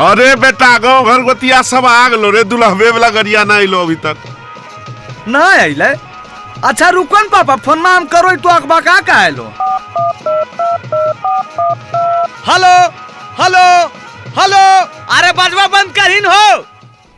अरे बेटा गाँव घर गोतिया सब आ गलो रे, दुल्हबे वाला गरिया ना आइलो अभी तक। ना आइले? अच्छा रुकन पापा, फोन में हम करो तो अखबा का आइलो। हेलो हेलो हेलो, अरे बजवा बंद करीन हो।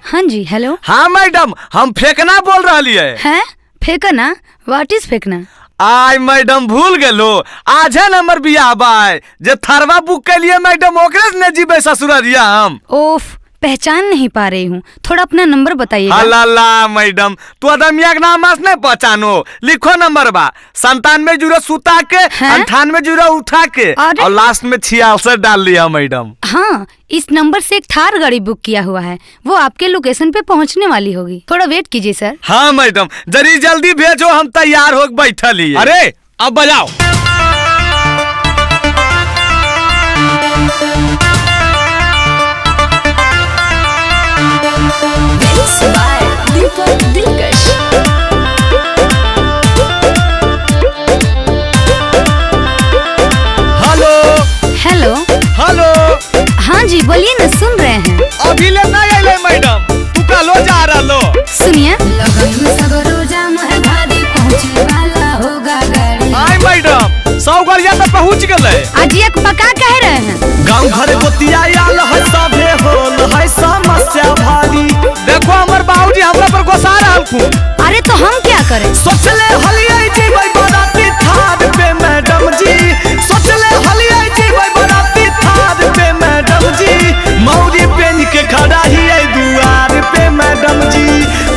हाँ जी हेलो। हाँ मैडम, हम फेंकना बोल रही है। फेंकना? व्हाट इज फेंकना? आई मैडम भूल गेलो, आज है नंबर बियाह बाय जे थरवा बुक के लिए मैडम ओकरे ने जीबे ससुररिया हम। ओफ, पहचान नहीं पा रही हूँ, थोड़ा अपना नंबर बताइएगा। अल्लाह मैडम, तू अदमिया के नाम नहीं पहचानो, लिखो नंबर बा 97 सुता के 98 उठा के और लास्ट में 66 डाल लिया मैडम। हाँ, इस नंबर से एक थार गाड़ी बुक किया हुआ है, वो आपके लोकेशन पे पहुँचने वाली होगी, थोड़ा वेट कीजिए सर। हाँ मैडम, जरी जल्दी भेजो, हम तैयार हो बैठल ही। अरे अब बजाओ। Hello hello hello. हाँ जी बोलिए ना, सुन रहे हैं। अभी ले नहीं आइले मैडम, तू कलो जा रहा लो। सुनिए। आई मैडम, 100 गाड़िया तो पहुँच गए। आज एक पका कह रहे हैं। गाँव घर गोतिया आल है, सभे होल है समस्या भारी। देखो हमर बाबूजी हमरा पर गुस्सा रहल खूब। अरे तो हम क्या करें? सोचले हलियै जीबै बाराती थार पे मैडम जी, सोचले हलियै जीबै बाराती थार पे मैडम जी। मौरी पेन के खड़ा हियै दुआर पे मैडम जी,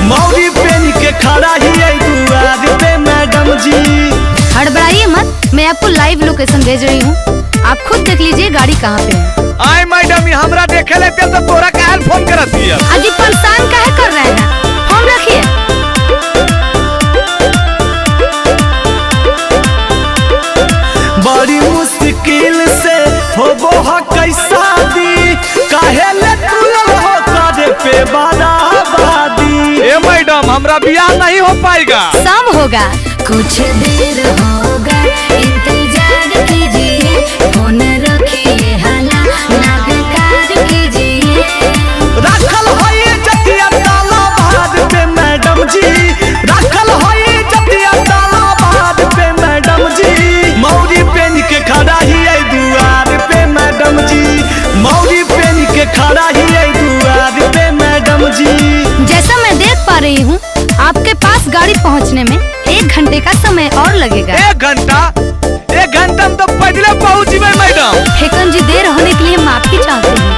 मौरी पेन के खड़ा हियै दुआर पे मैडम जी। हड़बड़ाइए मत, मैं आपको लाइव लोकेशन भेज रही हूँ, आप खुद देख लीजिए गाड़ी कहाँ पे है। आई मैडम, ये हमरा देखे लेते तो तोरा काहे फोन करत दिया? अजी परेशान काहे कर रहे हैं, फोन रखिए। बड़ी मुश्किल से होबो ह कैसा दी, काहे ले तुलल हो करे पे बराबादी। ए मैडम, हमरा बियाह नहीं हो पाएगा। सब होगा, कुछ देर होगा, इंतजार कीजिए, फोन रखिए, हाला ना बेकार कीजिए। रखल होइए जतिया ताला बाद पे मैडम जी, रखल होइए जतिया ताला बाद पे मैडम जी। मौरी पेन के खड़ा हियै दुआर पे मैडम जी, मौरी पेन के खड़ा हियै दुआर पे मैडम जी। जैसा मैं देख पा रही हूँ, आपके पास गाड़ी पहुँचने में 1 घंटे का समय और लगेगा। 1 घंटा? 1 घंटा में तो पैदल पहुँच जेबै मैडम। ठेकन जी, देर होने के लिए माफी चाहते हैं।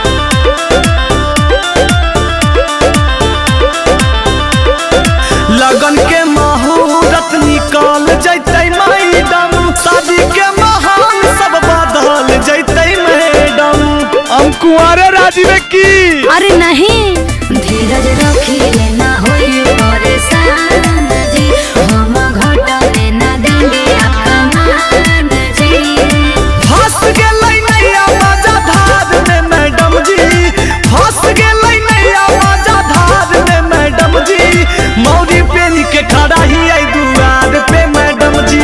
लगन के मुहूर्त निकल जैते मैडम, शादी के माहौल सब बदल जैते मैडम। हम कुंवारे राजी में की। अरे नहीं, धीरज रखिए, ना होइए परेशान जी, हम घटने ना देंगे आपका मान जी। फंस गेलै नैया मजा धार में मैडम जी, फंस गेलै नैया मजा धार में मैडम जी। मौरी पेन के खड़ा हियै दुआर पे मैडम जी,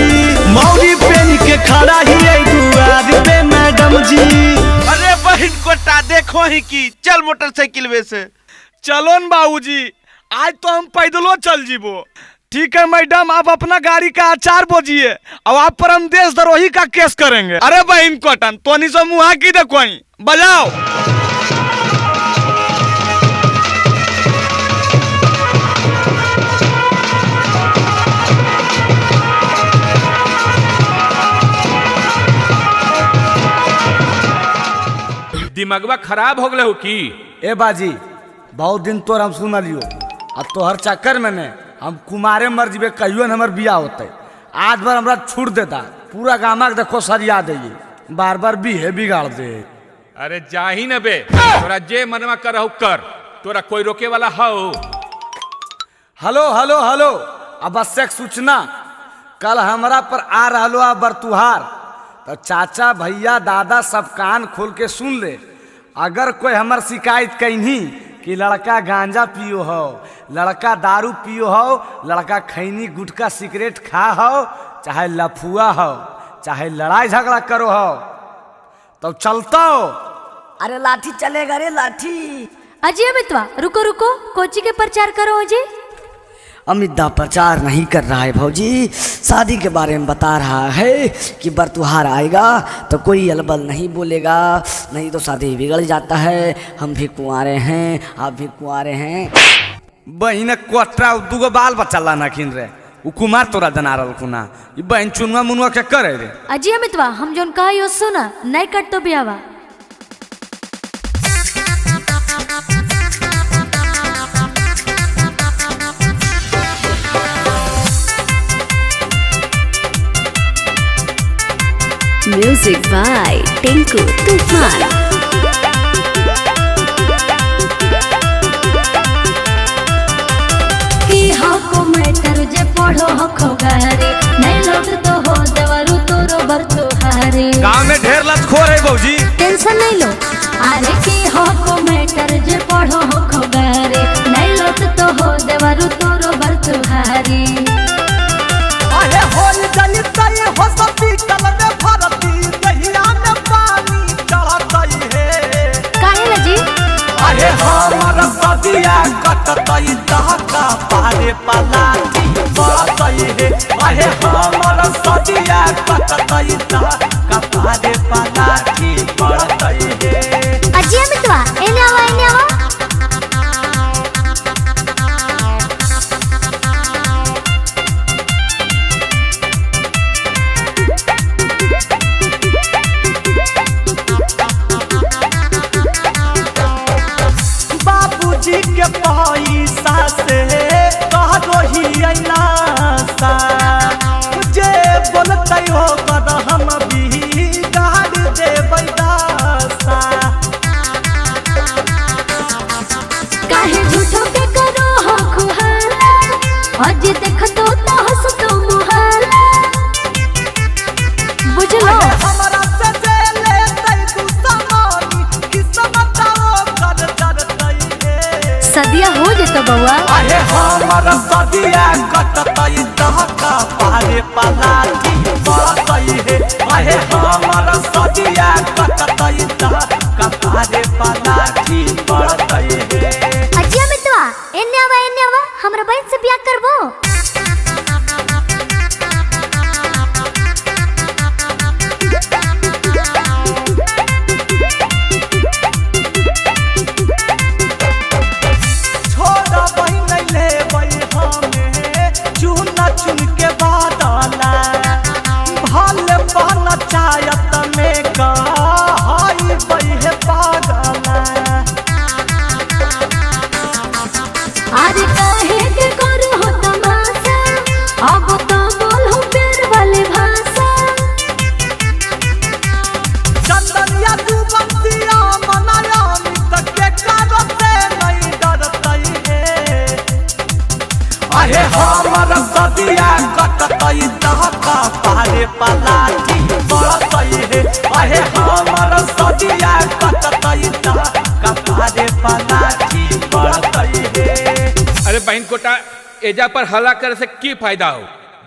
मौरी पेन के खड़ा हियै दुआर पे मैडम जी। अरे बहन कोटा देखो ही की, चल मोटरसाइकिल में से। चलो न बाबूजी, आज तो हम पैदलो चल जीबो। ठीक है मैडम, आप अपना गाड़ी का आचार बोझिए, अब आप पर हम देशद्रोही का केस करेंगे। अरे बहन कोटन, तोनी से मुहा की देखो, बजाओ। दिमागवा खराब हो गए हो की? ए बाजी, बहुत दिन तोर हम सुन लियो, अब तोहर चक्कर में ने हम कुमारे मर जीबे, कहियो न हमर बियाह होते। आज बार हमरा छूट देता, पूरा गामा के देखो सरिया दे, बार बार बिहे बिगाड़ दे। अरे जाही न बे, तोरा जे मनवा करहु कर, तोरा कोई रोके वाला हो? हेलो हेलो हेलो, आवश्यक सूचना, कल हमरा पर आ रहलो आ बरतुहार, तो चाचा भैया दादा सब कान खोल के सुन ले। अगर कोई हमर शिकायत कहीं कि लड़का गांजा पियो हो, लड़का दारू पियो हो, लड़का खैनी गुटखा सिगरेट खा हो, चाहे लफुआ हो, चाहे लड़ाई झगड़ा करो हो, तो चलता हो अरे लाठी चलेगा रे लाठी। अजी अमितवा रुको रुको, कोची के प्रचार करो जी। अमिता प्रचार नहीं कर रहा है भौजी, शादी के बारे में बता रहा है कि बरतुहार आएगा तो कोई अलबल नहीं बोलेगा, नहीं तो शादी बिगड़ जाता है। हम भी कुंवारे हैं, आप भी कुंवारे हैं। बहिन कोटरा दूगो बाल बच्चा लाना किन रे, उ कुमार तोरा जना रहल खुना। ई बहन चुनवा मुनवा के करे रे। अजी अमितवा हम जोन कहा यो सुना, नहीं कट तो बियावा। म्यूजिक बाय टिंकू तूफान। जे पढ़ो हखो गारे नहीं लौट तो हो देवरु तोरो बरतुहारे। गांव में ढेर लतखोर है भौजी, टेंशन नहीं लो। अरे की हो को मैटर जे पढ़ो हखो गारे नहीं लौट तो हो देवरु तोरो बरतुहारे। अरे होल गली तई हो सभी कल में भरती दहिया में पानी चढ़तई है। काहे लजी? अरे हमर सदिया कटतई दहका पारे पलाटी बरतई है। अरे हमर सदिया कटतई दहका पारे पलाटी बरतई है। अजी अमितवा एने आवा एने आवा। बाबूजी के पैसा से कहलो ही अनासा, जे बोलते हो कर हम भी गाड़ देबै दासा। काहे झूठो के करो हो खुहाला, अजी देख तो हंस तो मुहाला। बुझलो हमरा से जे लेतै तू समानी किस्मत कर डरतई है। सदिया हो जेतो बउआ। अरे हमर सदिया कटतई दहका पारे पलाटी बरतई है। अरे हमर सदिया कटतई दहका पारे पलाटी बरतई है। अजी अमितवा एने आवा हमरा बहन से ब्याह करबो। छोड़ा बहिन लेबै हमें चुन चुन के बादला, भले बहन चायत में गई बहे पागला। अरे काहे के करू हो तमाशा, अब तो बोलो प्यार वाले भाषा। चंदनिया तू बंसिया मनाया तक के करते नहीं डरतई है। अरे हमर सदिया कटतई दहका पारे पलाटी बरतई है। अरे हमर सदिया कटतई दहका पारे पलाटी बरतई है। अरे बहन कोटा एजा पर हल्ला करे से की फायदा हो,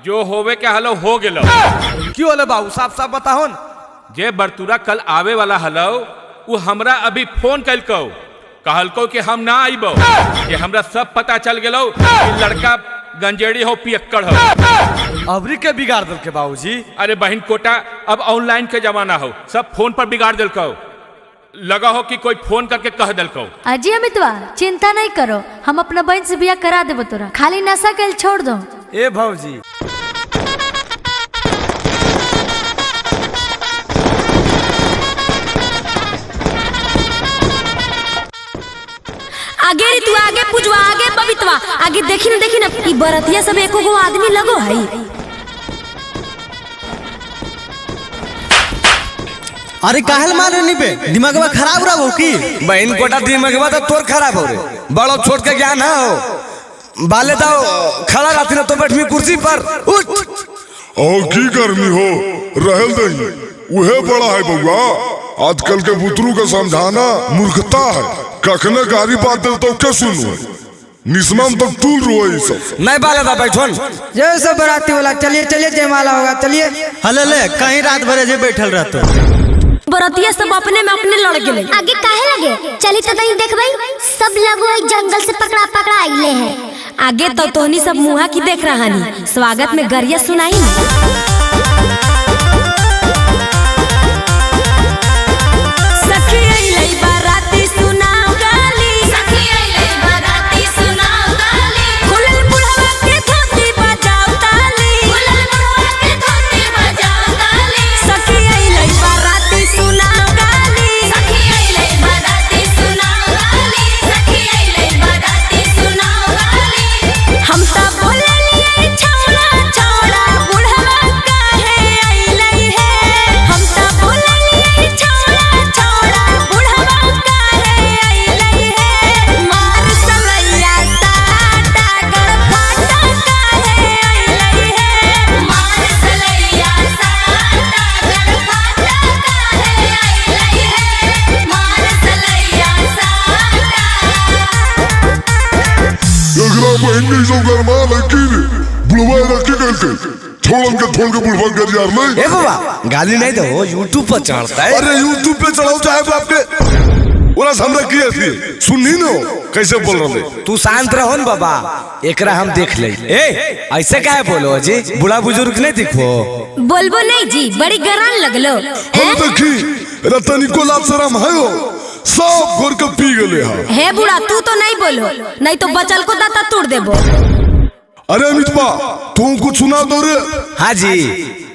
जो होवे के हलो हो गेलो। क्यों होले बाबू, साफ साफ बताहो न। जे बरतुरा कल आवे वाला हलो वो हमरा अभी फोन कलको, कहलको कि हम ना आइबो। ये हमरा सब पता चल गेलो कि लड़का गंजेड़ी हो पियक्कड़ हो। अबरी के बिगाड़ दल के बाबूजी। अरे बहन कोटा अब ऑनलाइन के जमाना हो, सब फोन पर बिगाड़ दिलको। लगा हो कि कोई फोन करके कह दिलको। अजी अमितवा चिंता नहीं करो, हम अपना बहन से ब्याह करा देबो तोरा, खाली नशा के छोड़ दो। ए भौजी आगे रे तू आगे पूजवा आगे बबितवा आगे देखी ना ई बरतिया सब एको गो आदमी लगो है। अरे काहल मारे नी बे, दिमागवा खराब रहा हो की? बहन कोटा दिमागवा तो तोर खराब हो रे, बड़ो छोट के ज्ञान हो। बाले दाओ खड़ा रहती ना तो बैठमी कुर्सी पर। उठ और की गर्मी हो रहल दही, उहे बड़ा है बउआ। आजकल के बुतरू का समझाना मूर्खता है। कखने गाड़ी बात दिल तो क्या सुनू, निस्मम तक टूल रोए सब। नहीं बाले दा बैठन जय सब बराती वाला, चलिए चलिए जयमाला होगा, चलिए। हले ले कहीं रात भर जे बैठल रहतो। बरतिया सब अपने में अपने लड़ गेले। आगे काहे लगे? चली तो नहीं देखबै, सब लोग एक जंगल से पकड़ा पकड़ा आइले हैं। आगे तो तोहनी सब मुहा की देख रहा नी, स्वागत में गरिया सुनाई ना। ए बाबा गाली नहीं दो, यूट्यूब पर चढ़ता है। अरे यूट्यूब पे चढ़ाओ चाहे बाप के ओरा हमरा की थी सुननी न कैसे बोल रहे। तू शांत रहो न बाबा, एकरा हम देख ले। ए ऐसे काहे बोलो जी, बूढ़ा बुजुर्ग नहीं दिखो। बोलबो नहीं जी, बड़ी गरान लगलो। हम देखी रतनी को लाभ शरम है हो, सब घोर के पी गले है बूढ़ा, तू तो नहीं बोलो, नहीं तो बचल को दाता तोड़ देबो। अरे अमितवा तू कुछ सुना दो रे। हाँ जी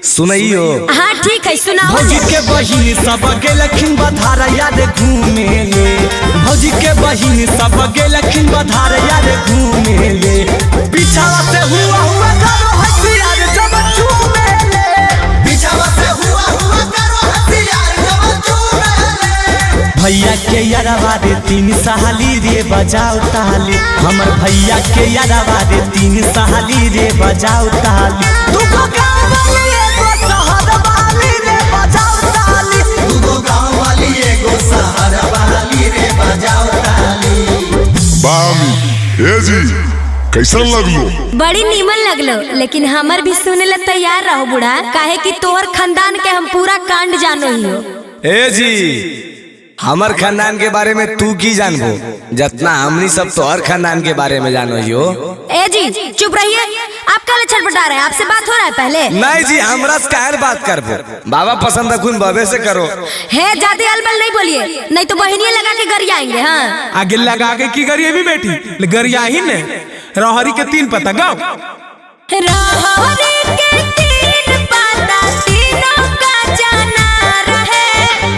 सुनाइयो। हाँ ठीक है सुनाओ। भौजी के बहिनी सब गेलखिन बधार याद घूमे ले, भौजी के बहिनी सब गेलखिन बधार याद घूमे ले। पिछावा से हुआ हुआ करो हथियार जब चूमे ले, पिछावा से हुआ हुआ करो हथियार जब चूमे ले। भैया के यारवा रे 3 साली रे बजाओ ताली, हमर भैया के यारवा रे 3 साली रे बजाओ ताली। तू को गाँव वाली एगो शहर वाली रे बजाओ ताली, तू को गाँव वाली एगो शहर वाली रे बजाओ ताली। बामी ए जी कैसा लगलो? बड़ी नीमन लगलो, लेकिन हमर भी सुने ला तैयार रहो बूढ़ा, काहे कि तोहर खानदान के हम पूरा कांड जानो ही हो। ए जी हमर खानदान के बारे में तू की जानबो, जितना हमनी सब तोहर खानदान के बारे में जानो ही हो। ए जी चुप रहिए, आप काले छटपटा रहे हैं, आपसे बात हो रहा है पहले। नहीं जी हमरा से काहे बात करबो, बाबा पसंद रखून बाबे से करो। है ज्यादा अलबल नहीं बोलिए, नहीं तो बहनिया लगा के गरिया आएंगे। हाँ आगे लगा के की गरिया भी बेटी गरिया ही ने। रहरी के 3 पता गाओ। रहरी के 3 पता तीनों का जाना रहे,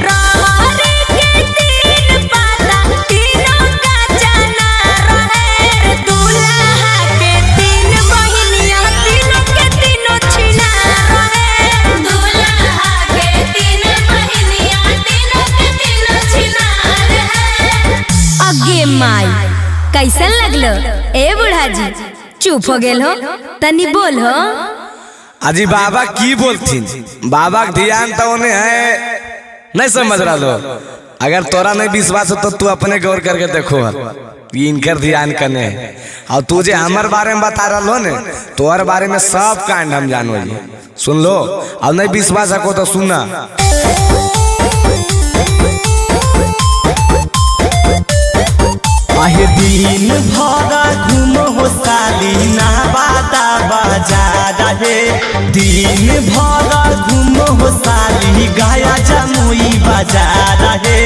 रहरी के 3 पता तीनों का जाना रहे। दूल्हा के 3 बहिनिया तीनों के तीनों छिना रहे, दूल्हा के 3 बहिनिया तीनों के तीनों छिना रहे। अगे माई कैसन लगलो ए बूढ़ा जी? चुप हो गेल हो, तनी बोल हो। अजी बाबा की बोलथिन, बाबा का ध्यान तो उन्हें है नहीं समझ रहा लो। अगर तोरा नहीं विश्वास हो तो तू अपने गौर करके देखो, इनकर ध्यान कने है। और तुझे हमारे बारे में बता रहा लो ने, तोहर बारे में सब कांड हम जानो जी, सुन लो। और नहीं विश्वास रखो तो सुनना। आहे दिन भर घूमो हो साली ना बाता बाजार है, दिन भर घूमो हो साली गया जमुई बाजार है।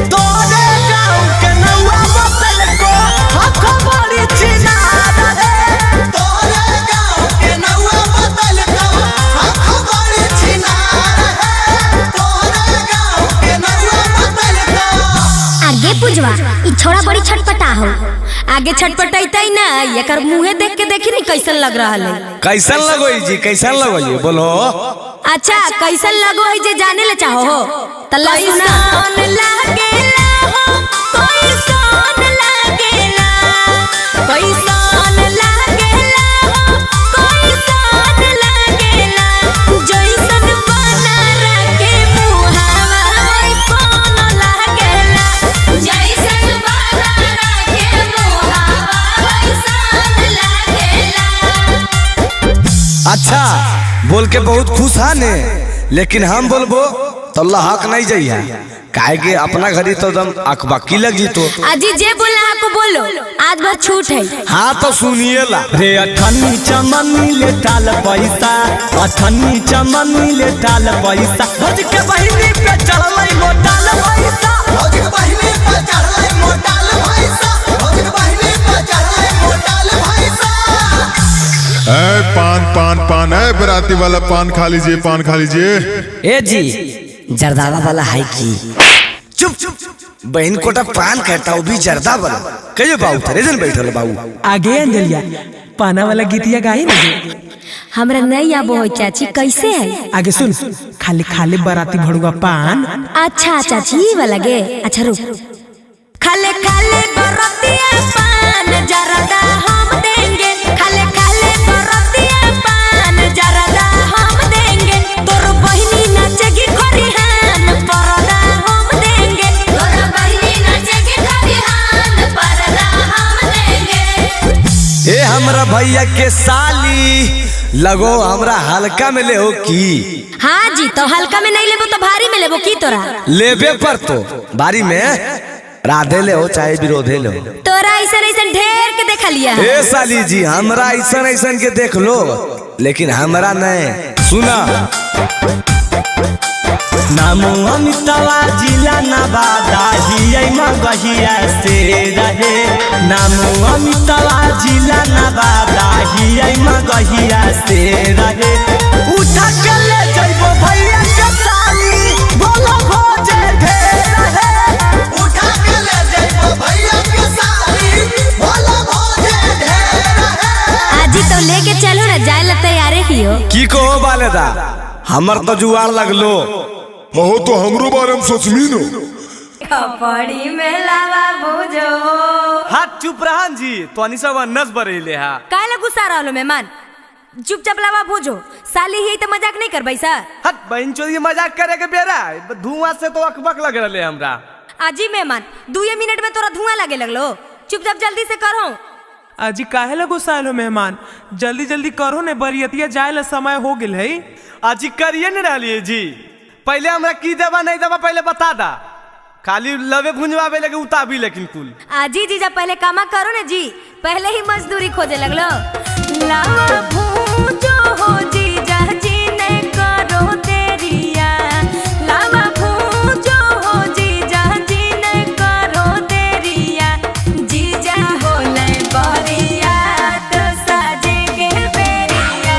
तोरे गाँव के नौआ बतल को हक बड़ी चिनार है, तोरे गाँव के नौआ बतल को हक बड़ी चिनार है, तोरे गाँव के नौआ बतल को। आगे पुजवा ई छोड़ा बड़ी छटपटा हो। आगे छटपटाई ना, एकर मुंहे देख के देखी नहीं कैसन लग रहा है। कैसन लगो जी, कैसन लगो जी बोलो। अच्छा कैसन लगो है जे जाने ले चाहो हो? तल्ला सुना। कैसन लागेला हो, कैसन लागेला, कैसन लागेला हो, कैसन लागेला, जैसन बना रखे मुहावा वैसन लागेला, जैसन बना रखे मुहावा वैसन लागेला। अच्छा बोल के बहुत खुश है ने, लेकिन हम बोलबो तो लहक नहीं जाइए, काहे के अपना घरी तो दम अकबक्की लग जी तो। अजी जे बोला आपको बोलो, आज भर छूट है। हाँ तो सुनिए ला रे अठन्नी चमनी ले टाल पैसा, अठन्नी चमनी ले टाल पैसा, भौज के बहिनी पे चढ़लै मोटाल पैसा, भौज के बहिनी पे चढ़लै मोटाल पैसा, भौज के बहिनी पे चढ़लै मोटाल पैसा। पान पान पान है, बराती वाला पान खा लीजिए, पान खा लीजिए। ए जी जर्दावा वाला है की? चुप चुप, बहन कोटा पान कहता हूँ भी जर्दा वाला कहियो बाबू थरे जन बैठल बाबू। आगे अंजलिया पाना वाला गीतिया गाई ना। हमरा नहीं आबो हो चाची, कैसे है? आगे सुन, खाली खाली बराती भड़ुआ पान। अच्छा चाची ये वाला गे, अच्छा रुक। खाले खाले बरतिया पान जरदा हम देंगे, खाले खाले बरतिया पान जरदा हम देंगे, तोर बहिनी नाचेगी खरिहान परदा हम देंगे, तोर बहिनी नाचेगी खरिहान परदा हम देंगे। ए हमरा भैया के साली लगो हमरा हल्का में ले हो की? हाँ जी, तो हल्का में नहीं लेबो तो भारी में लेबो की तोरा? लेबे पर तो बारी में राधे ले हो चाहे विरोधे ले हो। तोरा ऐसा ऐसा ढेर के देखा लिया। ए साली जी हमरा ऐसा ऐसा के देख लो, लेकिन हमरा नहीं। सुना नामो अमितवा जिला नवादा हियै मगहिया से रहे, नामो अमितवा जिला नवादा हियै मगहिया से रहे, उठा के ले जइबो भैया के साली बोलो भोजे ढेर रहे, उठा के ले जइबो भैया के साली बोलो भोजे ढेर रहे। आजी तो लेके चलो ना, जाए ला तैयारे कियो। की कहो बालेदा, हमर तो जुआर लगलो हो तो हमरो बारे में सोचमी नो। कपड़ी में लावा बुझो। हाथ चुप रहन जी, तो अनी सब नस बरेले हा। काहे गुस्सा रहलो मेहमान? चुपचाप लावा बुझो, साली ही तो मजाक नहीं करबै सा। हट बहन चोरी मजाक करे के बेरा, धुआं से तो अकबक लग रहले हमरा। आजी मेहमान 2 मिनट में तोरा धुआं लगे लगलो, चुपचाप जल्दी से करो। अजी काहे ला गुस्साइलो मेहमान, जल्दी जल्दी करो ने, बरियतिया जाए ला समय हो गेल है। आजी करिए न रहलिए जी, पहले हमरा की देवा नहीं देवा पहले बता दा, खाली लवे भुंजवावे लगे उताबी लेकिन कुल। आजी जीजा पहले कामा करो ने जी, पहले ही मजदूरी खोजे लगलो। लावा भूजो हो जीजा जी ने करो देरिया, लावा भूजो हो जीजा जी ने करो देरिया, जीजा होले बरिया तो साजे के बेरिया,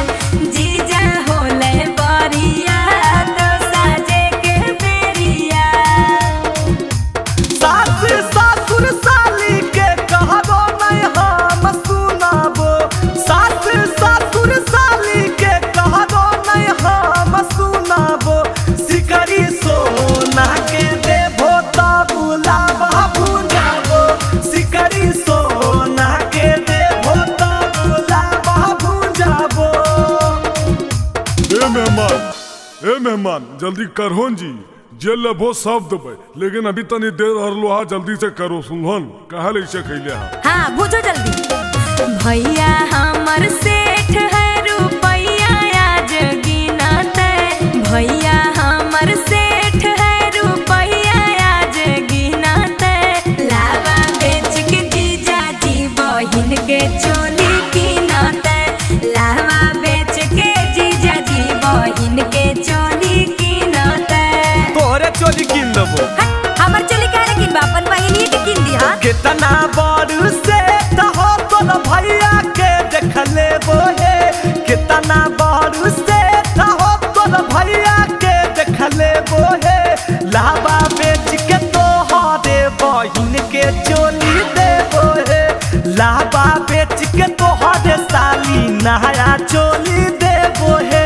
जीजा होले बरिया तो साजे के बेरिया। सास सासुर साली के कहबो नहीं हम सुनाबो, सास सासुर साली के कहबो नहीं हम सुनाबो, सिकरी सोना के देबो तो बुलावा भुंजाबो, सिकरी सोना के देबो तो बुलावा भुंजाबो। ए मेहमान जल्दी करहोन जी, जे लेबो सब देबै, लेकिन अभी तनी देर हरलो हा, जल्दी से करो सुनहन, कहा ऐसे कैले हा। हाँ बुझो जल्दी। भैया हमर सेठ है रुपैया आज गिनते, भैया हमर सेठ है रुपैया आज गिनते, लावा बेच के जीजा जी बहिन के चोली कीनते, लावा बेच के जीजा जी बहिन के चोली कीनते। तोहरे चोली किन देबो। हट, हमर चोली काहे किन बा, अपन बहिनी के किन दिहा। कितना बड़ से हो तोर भैया के देख लेबो हे, कितना बड़ से हो तोर भैया के देख लेबो हे, लावा बेच के तोहरे बहिन के चोली देबो हे, लावा बेच के तोहरे साली नया चोली देबो हे।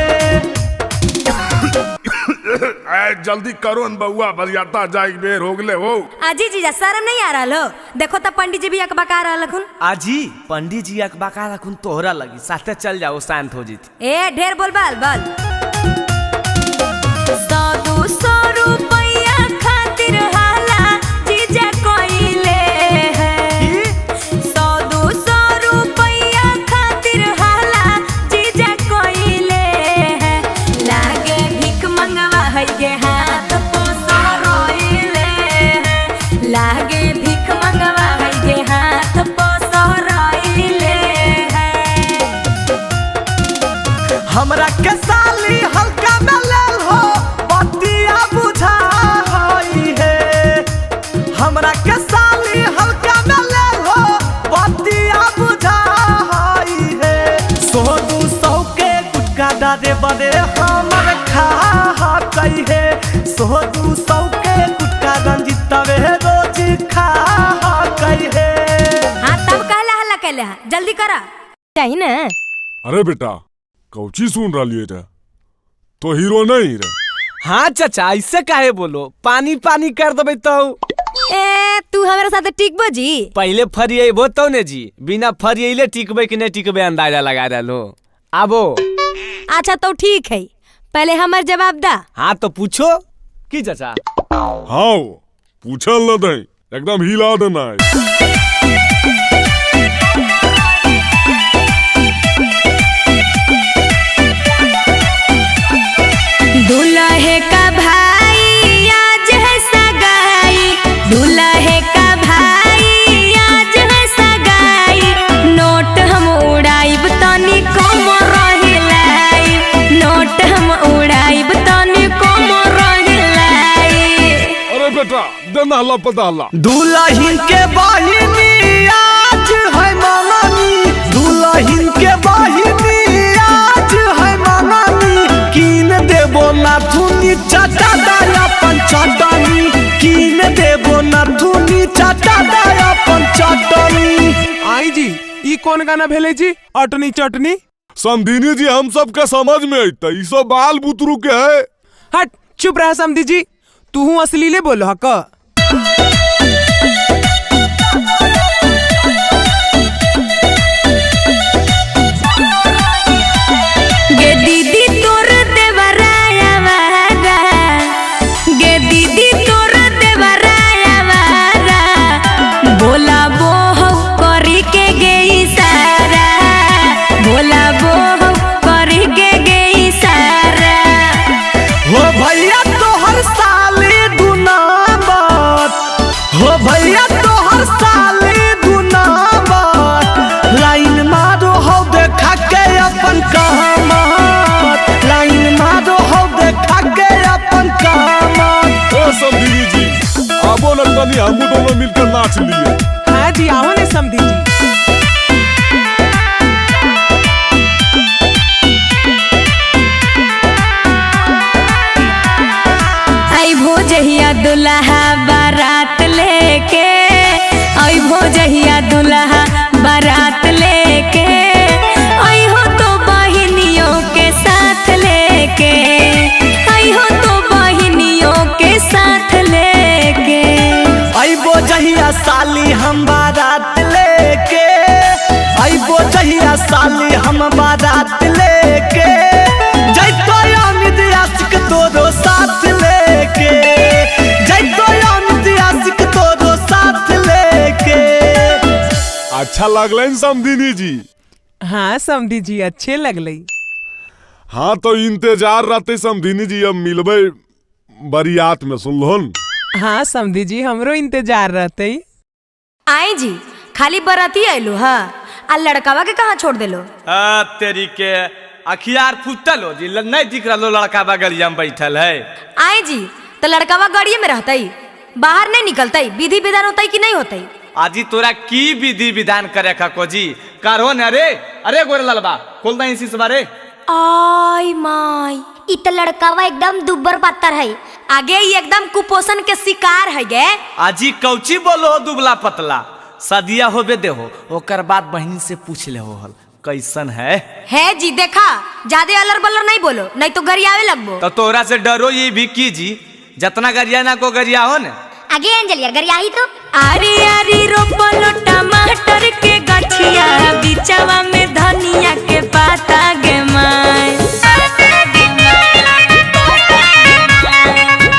जल्दी करो न बउआ, बरियाता जाए बेर हो गले हो। आजी जीजा शर्म नहीं आ रहा हो? देखो तो पंडित जी भी अकबका रहा लखुन। आजी पंडित जी अकबका रखुन तोहरा लगी, साथे चल जाओ शांत हो जीती। ए ढेर बोल बाल बल। 100-200 रुपया खातिर हाला जीजा कोइले है, 100-200 रुपया खातिर हाला जीजा कोइले है, लागे भीख मंगवा है के हाथ सोदू सौ के गुटका रंजित वे रोज खा कहे। हाँ तब कहला हल्ला कहले हा जल्दी करा चाहिए ना। अरे बेटा कौची सुन रही है तो हीरो नहीं रे। हाँ चाचा ऐसे काहे बोलो, पानी पानी कर देबे तो। ए तू हमारे साथ टिकबो जी। पहले फरिएबो तो ने जी, बिना फरिएले टिकबे कि नहीं टिकबे अंदाजा लगा डालो। आबो अच्छा तो ठीक है, पहले हमार जवाब दा। हाँ तो पूछो की चाचा। हाँ पूछल न दे, एकदम हिला देना है। दूल्हे का भाई आज है सगाई, दूल्हे का भाई आज है सगाई, नोट हम उड़ाइब तनी कम रहिलाई, नोट हम उड़ाइब तनी कम रहिलाई। अरे बेटा देना हल्ला पता हल्ला। दुल्हन के बहिनी आज है मंगनी, दुल्हन के बहिनी आज है मंगनी, कीन देबो नाथुनी चाचा दाया पंचटनी, कीन देबो नाथुनी चाचा दाया पंचटनी। आई जी ई कौन गाना भेले जी? अटनी चटनी। समधिनी जी हम सब के समझ में अइता, ई सब बाल बुतरू के है। हट चुप रह समधी जी, तू असलीले बोलो हक। गे दीदी तोर देवराया वारा, गे दीदी तोर देवराया वारा, बोला बोह करी के गई सारा, बोला बोह करी के गई सारा। हो भैया तोहर साली दुनामत, हो भैया तोहर साली दुनामत, लाइन मारो हो देखा के अपन कहमत, लाइन मारो हो देखा के अपन कहमत। ओ समधिनी जी आबो न तनी हम दोनों मिलकर नाच लिए। हाँ जी आओ ने समधी जी। आई भोजहिया दुल्हा बारात लेके, आई भोजहिया दुल्हा बारात लेके, आई हो तो बहिनियों के साथ लेके, आई हो तो बहिनियों के साथ लेके। अइबो जहिया साली हम बारात लेके, अइबो जहिया साली हम बारात लेके, जैतो अमित आशिक तोरो साथ लेके, जैतो अमित आशिक तोरो साथ लेके। अच्छा लगलन समधिनी जी? हाँ समधी जी अच्छे लगले। हाँ तो इंतजार रहते समधिनी जी, अब मिलबे बरियात में सुनलोन। हाँ समधी जी हमरो इंतजार रहते। आई जी खाली बराती आइलो हा, आ लड़कावा के कहाँ छोड़ देलो? तेरी के अखियार फुटल हो जी, नहीं दिख रहा लड़का बगलिया में बैठल है। आई जी तो लड़कावा गाड़िए में रहतई, बाहर नहीं निकलतई, विधि विधान होतई कि नहीं होतई? आजी तोरा की विधि विधान करे खको जी कारो न। अरे अरे गोरे ललबा खोल दई इसी बारे। आई माई इ त लड़कावा एकदम दुब्बर पत्थर है। आगे ही एकदम कुपोषण के शिकार है गे। आजी कौची बोलो दुबला पतला, सदिया होबे देहो ओकर बाद बहनी से पूछ ले हो हल कैसन है जी। देखा ज्यादा अलर बलर नहीं बोलो, नहीं तो गरियावे लगबो। तो तोरा से डरो ये भी की जी, जितना गरिया ना को गरिया हो न। आगे अंजलि यार गरियाही तो आरी आरी रोपलो टमाटर के गठिया, बिचवा में धनिया के पाता गे माय।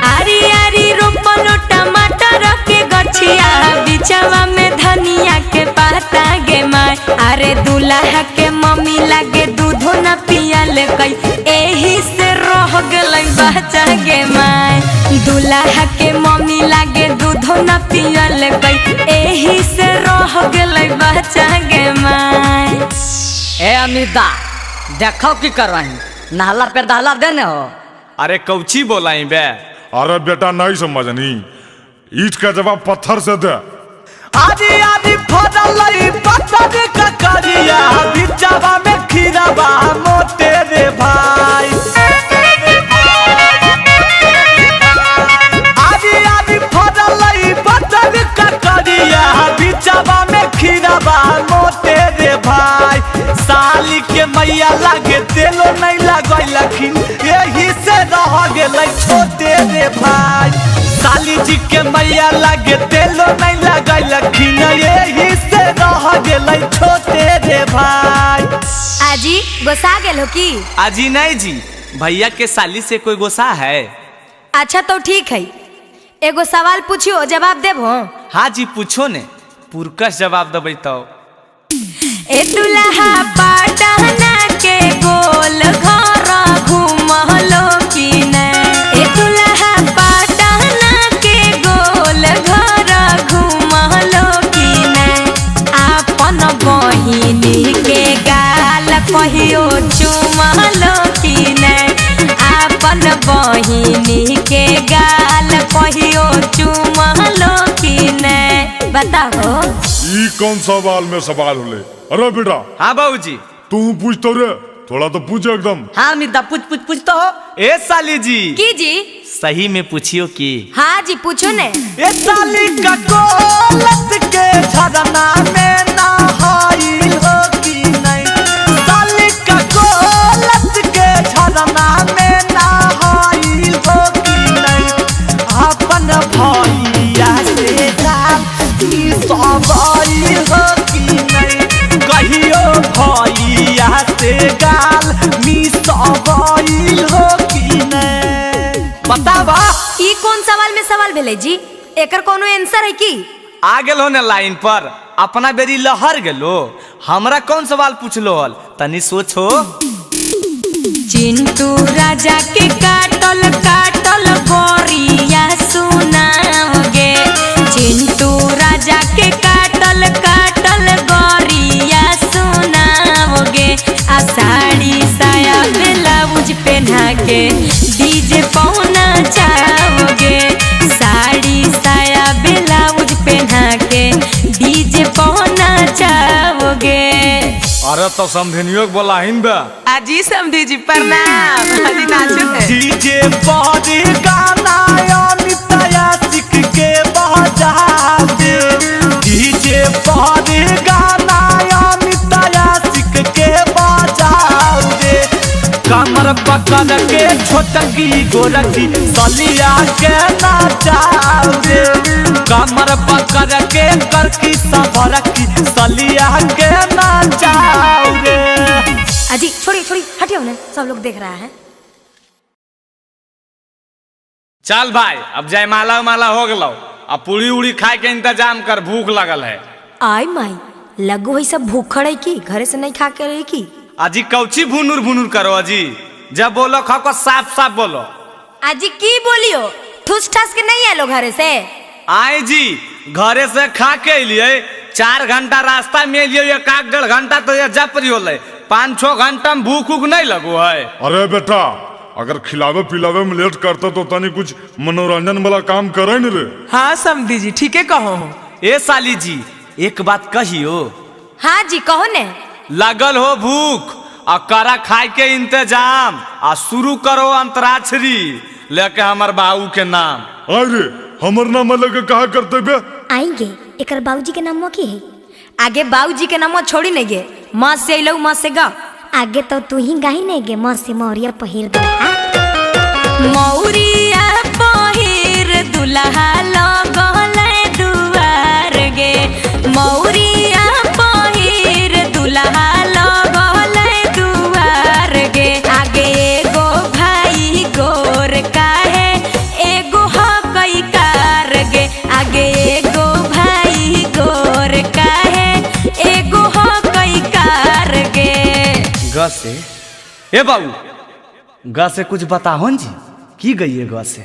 आरी आरी रोपलो टमाटर के गठिया, बिचवा में धनिया के पाता गे माय। अरे दूल्हा के मम्मी लागे दूधो न पियल कई, एही से रह गई बच्चा गे माय। दूल्हा के मम्मी लागे दूधो न पियल कई, एही से रह गई बच्चा गे माय। ए अमिता देखो की कर रही, नहला पे दहला देने हो। अरे कौची बोलाई बे? अरे बेटा नहीं समझनी, ईट का जवाब पत्थर से दे। आदि आदि फदलई पत्थर का करिया, बिचवा में खीराबा मोटे रे भाई। रे भाई। साली जी के मैया लगे तेलो नहीं लगलखिन यही से रह गेलै छोटे रे भाई। आजी गोसा गेल हो की? आजी नहीं जी, भैया के साली से कोई गोसा है? अच्छा तो ठीक है, एगो सवाल पूछियो जवाब देबो। हाँ जी पूछो ने, पुरकस जवाब देबै तो। ए दुल्हा पटना के गोल घर घुमलो की नहीं? ए दुल्हा पटना के गोल घर घुमलो की नहीं? अपन बहिनी के गाल कहियो चुमलो की नहीं? अपन बहिनी के गाल कहियो चुमलो की नहीं? बताओ। ई कौन सवाल में सवाल होले? अरे बेटा। हाँ बाबूजी। तू पूछ तो रे, थोड़ा तो पूछ एकदम। हाँ मिर्दा पूछ तो हो। ए साली जी। की जी? सही में पूछियो की। हाँ जी पूछो ने। ए साली का गोलत के झरना में नहाइल हो की नहीं? साली का गोलत के झरना में नहाइल हो की नहीं? अपन भैया से सवाई हो की नहीं? कहियो भैया से गाल मिसवाई हो की नहीं? बतावा। ई कौन सवाल में सवाल भेले जी? एकर कोनो आंसर है की? आ गेलो ने लाइन पर, अपना बेरी लहर गेलो। हमरा कौन सवाल पूछलो हल, तनी सोचो। चिंटू राजा के काटल काटल गोरिया सुनाओगे? चिंटू राजा के काटल काटल गोरिया सुनाओगे? आ साड़ी साया ब्लाउज पहना के डीजे पहुना चाहोगे? साड़ी साया ब्लाउज पहना के डीजे पहुना चाहोगे? अरे तो समझनियो बोला हिन बे। आजी समधी जी प्रणाम। आजी नाचो है। डीजे पर गाना अमिताया सीख के बजा दे। डीजे पर गाना अमिताया सीख के बजा दे। कमर पकड़ के छोटकी गोरखी सलिया के नाचाओ रे। कमर पकड़ के करकी सबरकी सलिया के नाचाओ रे। अजी छोड़ी छोड़ी हटियो ना, सब लोग देख रहा है। चल भाई अब जयमाला माला हो गलो, अब पूरी उड़ी खाए के इंतजाम कर, भूख लगल है। आई माई लगो है सब भूखड़ है की? घरे से नहीं खा के रही की? अजी कौची भुनुर भुनुर करो अजी, जब बोलो खाओ को साफ साफ बोलो। अजी की बोलियो? ठूस ठास के नहीं आलो घरे से? आए जी घरे से खा के लिए 4 घंटा रास्ता में लिए, 1-1.5 घंटा तो ये जप रही होले, 5-6 घंटा में भूख उख नहीं लगो है। अरे बेटा अगर खिलावे पिलावे में लेट करता तो तनी कुछ मनोरंजन वाला काम करे न रे। हाँ समधी जी ठीके कहो। ए साली जी एक बात कहियो। हाँ जी कहो ने। लगल हो भूख आ करा खाए के इंतजाम, आ शुरू करो अंतराक्षरी लेके हमर बाबू के नाम। अरे हमर नाम लेके कहा करते बे? आएंगे एकर बाबूजी के नाम की है? आगे बाबूजी के नाम छोड़ी नहीं गे, माँ से अलो माँ से गा। आगे तो तू ही गाही नहीं गे, माँ से मौरिया पहिर दे। मौरिया पहिर दुल्हा लगल दुआर गे। मौरिया पहिर दुल्हा लगल दुआर गे। आगे एगो भाई गोर काहे एगो हकई कार गे। आगे एगो भाई गोर काहे एगो हकई कार गे। ग से ए बाबू ग से कुछ बताहो जी, की गई है ग से?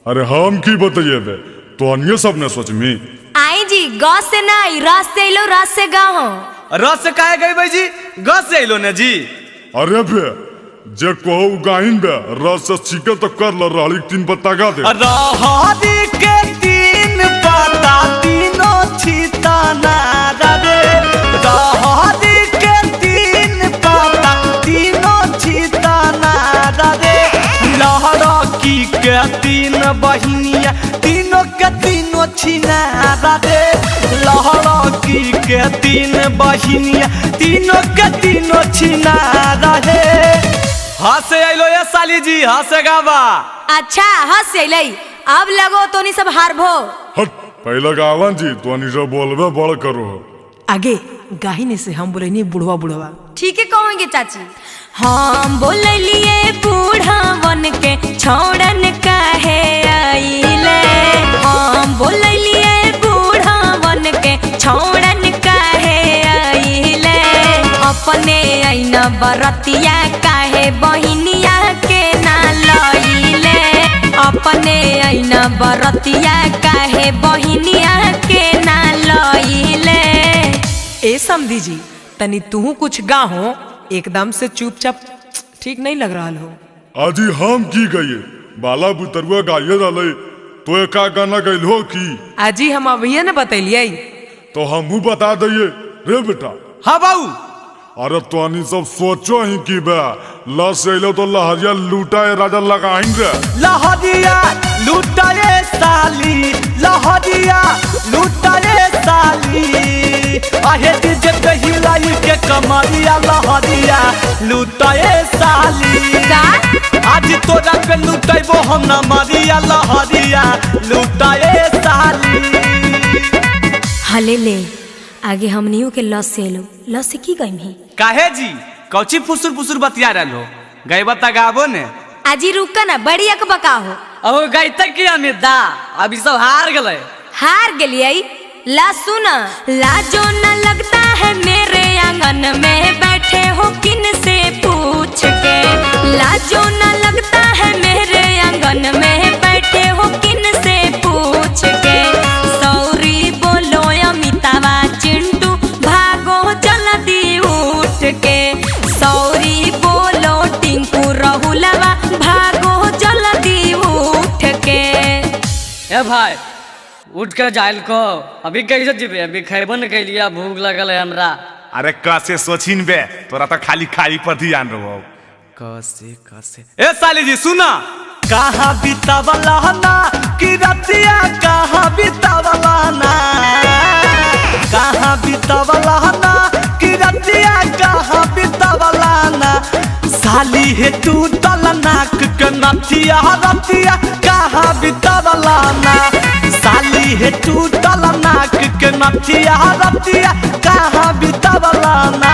अरे हम की बताइए बे, तो अन्य सब ने सोच मी। आई जी ग से नहीं रस से अलो, रस से गा हो। रस से काहे गई भाई जी? ग से अलो ने जी। अरे बे जे कहो गाइन बे, रस से सीखे तो कर ल, रहली 3 पत्ता गा दे। रहरी के 3 पत्ता तीनों छिताना रे। रहरी के 3 पत्ता तीनों छिताना रे। लहरकी के 3 बहिनिया तीनों के तीनों छिनारा रे। लहरकी के 3 बहिनिया तीनों के तीनों छिनारा रे। हाथ से आइलो ये साली जी, हाथ से गावा। अच्छा हंस अलै, अब लगो तोनी सब हारबो। हट पहले गावन जी तो अनिशा बोलबे बड़ करो। आगे गाहिने से हम बोलेनी बुढ़वा बुढ़वा। ठीक है कहोगे चाची। हम बोलिए बूढ़ावन के छोड़न काहे आइले, हम बोलिए बूढ़ावन के छोड़न काहे आइले, अपने आईना बरतिया काहे बहिनिया के ना लइले, अपने आईना बरतिया काहे बहिनिया के ना लइले। ए समधी जी तनी तू कुछ गा हो, एकदम से चुपचाप ठीक नहीं लग रहा हो। आजी हम की गइए बाला बुतरुआ गाइए डाले तो का गाना गइल हो की। आजी हम अभी न बतैलिए तो हमहू बता दइए रे बेटा। हाँ बाऊ। अरे तो सब सोचो ही की बा लस अइलो तो लहरिया लूटाए राजा लगाएंगे। लहरिया लूटाए साली, लहरिया लूटाए साली, आहे डीजे पे हिलाई के कमरिया लहरिया लूटाए साली। आज तोरा पे लूटाइबो हम ना मरिया लहरिया लूटाए साली। हले ले आगे हमनियों के लस से लो, लस से की गई ही काहे जी कौची फुसुर फुसुर बतिया रहल हो, गए बता गाबो ने। आजी रुका ना बड़ी अकबका हो। अब गई तक की अमिता अभी सब हार गए। हार गलिए ला सुना, लाजो न लगता है मेरे आंगन में बैठे हो किन से पूछ के, लाजो न लगता है मेरे आंगन में बैठे हो किन से पूछ के, सौरी बोलो अमितावा चिंटू भागो जल्दी उठ के, सौरी बोलो टिंकू राहुलवा भागो जल्दी उठ के। ए भाई उठ कर जाइल को अभी कैसे जीवे, अभी खैबन के लिया भूख लगल है हमरा। अरे कैसे सोचिन बे, तोरा तो खाली खाई पर ध्यान रहो। कैसे कैसे ए साली जी सुना, कहाँ बितावला ना कि रतिया कहाँ बितावला ना, कहाँ बितावला ना कि रतिया कहाँ बितावला ना, साली है तू तल नाक के नथिया रतिया कहाँ बितावला ना, साली है तू तल नाक के नथिया रतिया कहाँ बितावला ना।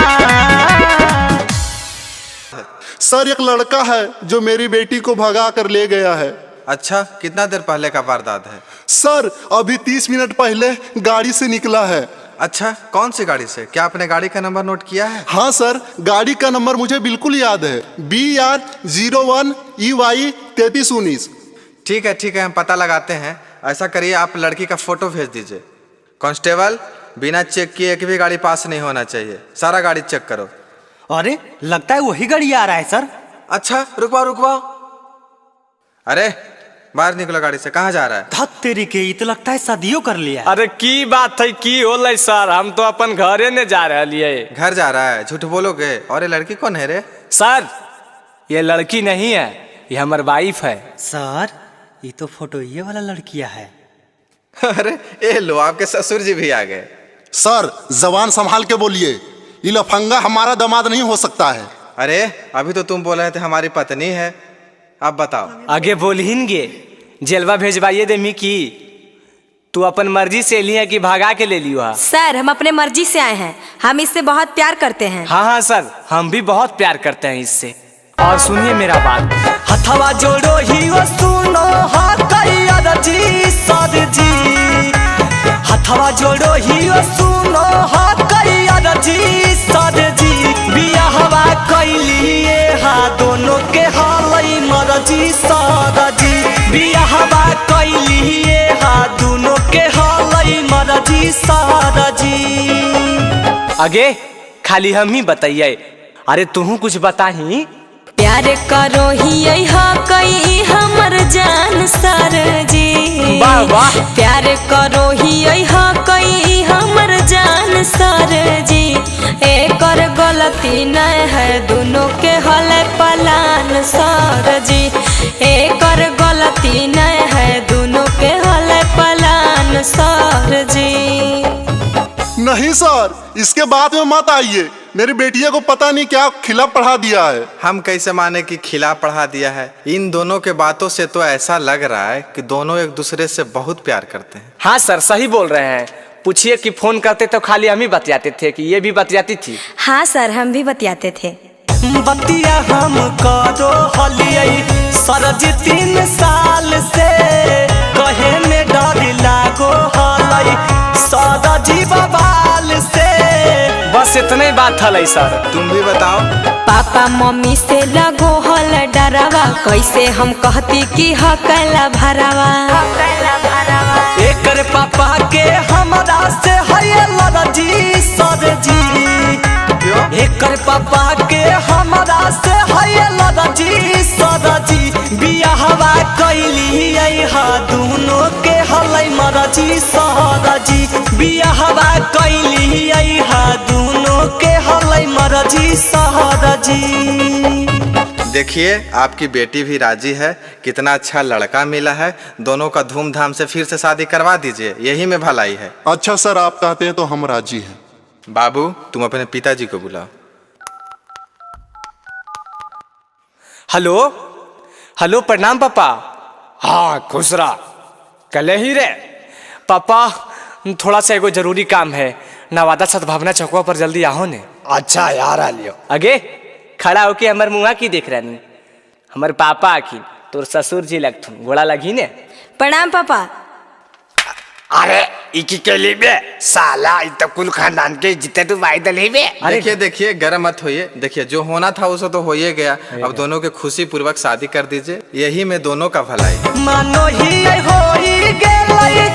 सर एक लड़का है जो मेरी बेटी को भगा कर ले गया है। अच्छा कितना देर पहले का वारदात है? सर अभी 30 मिनट पहले गाड़ी से निकला है। अच्छा कौन सी गाड़ी से? क्या आपने गाड़ी का नंबर नोट किया है? हाँ सर गाड़ी का नंबर मुझे बिल्कुल याद है, BR01 EY 3319। ठीक है हम पता लगाते हैं। ऐसा करिए आप लड़की का फोटो भेज दीजिए। कांस्टेबल बिना चेक किए एक भी गाड़ी पास नहीं होना चाहिए, सारा गाड़ी चेक करो। अरे लगता है वही गाड़ी आ रहा है सर। अच्छा रुकवाओ। अरे बाहर निकलो गाड़ी से, कहाँ जा रहा है? धत तेरी के, ये तो लगता है शादियों कर लिया। अरे की बात है की होल सर, हम तो अपन घरे ने जा रहे हैं। घर जा रहा है? झूठ बोलोगे। और ये लड़की कौन है रे? सर ये लड़की नहीं है, ये हमारी वाइफ है। सर ये तो फोटो ये वाला लड़किया है। अरे ये लो आपके ससुर जी भी आ गए। सर जबान संभाल के बोलिए, ये लफंगा हमारा दामाद नहीं हो सकता है। अरे अभी तो तुम बोल रहे थे हमारी पत्नी है, अब बताओ। आगे बोलहिनगे जेलवा भेजवाइए दे मिकी, तू अपन मर्जी से लिया कि भागा के ले लियो? सर हम अपने मर्जी से आए हैं, हम इससे बहुत प्यार करते हैं। हाँ सर हम भी बहुत प्यार करते हैं इससे। और सुनिए मेरा बात, हथवा जोड़ो ही वो सुनो जी सर जी, हथवा जोड़ो ही वो सुनो जी सर जी, बियाहवा कैलिए हा दोनों के हालई मरजी सर जी, बियाहवा कैलिए हा दोनों के हालई मरजी सर जी। आगे खाली हम ही बताइए, अरे तू कुछ बताही। प्यार करो ही कई हमर जान सर जी, वाह वाह। प्यार करो ही कई हमर जान सर जी, एकर गलती न है दोनों के हल पलान सर जी, एकर गलती न है दोनों के हल पलान सर जी। नहीं सर, इसके बाद में मत आइए। मेरी बेटिया को पता नहीं क्या खिला पढ़ा दिया है। हम कैसे माने कि खिला पढ़ा दिया है? इन दोनों के बातों से तो ऐसा लग रहा है कि दोनों एक दूसरे से बहुत प्यार करते हैं। हाँ सर, सही बोल रहे हैं। पूछिए कि फोन करते तो खाली हम ही बतियाते थे कि ये भी बतियाती थी? हाँ सर, हम भी बतियाते थे। बतिया हम करो हलियई सरजी 3 साल से, कहे में डर लागो हलई सरजी बवाल से। बस इतने बात हल सर। तुम भी बताओ। पापा मम्मी से लगो हल डरावा, कैसे हम कहती कि हकला भरावा। एकर पापा के हमरा से है लड़जी सरजी। एकर पापा के हमरा से है लड़जी सरजी। बियाहवा कैली हा दोनों के हलै मरजी सरजी। बियाहवा कैली हा दोनों के हलै मरजी सरजी। देखिए, आपकी बेटी भी राजी है। कितना अच्छा लड़का मिला है। दोनों का धूमधाम से फिर से शादी करवा दीजिए, यही में भलाई है। अच्छा सर, आप कहते हैं तो हम राजी हैं। बाबू, तुम अपने पिताजी को बुलाओ। हेलो हेलो, प्रणाम पापा। हाँ खुश रहा। कल ही रे पापा, थोड़ा सा एगो जरूरी काम है। नवादा सद्भावना चौकवा पर जल्दी आओ ने। अच्छा यार, आ लियो। आगे खड़ा होके हमर मुँहा की देख रही? हमर पापा आखिन, तोर ससुर जी लगथुन, गोड़ा लगी ने। प्रणाम पापा। अरे इकी के लिए बे साला, इ तो कुल खानदान के जितने तू भाई दली बे। देखिए देखिए, गर्म मत होइए। देखिए, जो होना था उसे तो हो ही गया। अब दोनों के खुशी पूर्वक शादी कर दीजिए, यही में दोनों का भलाई। मानो ही होई गेलै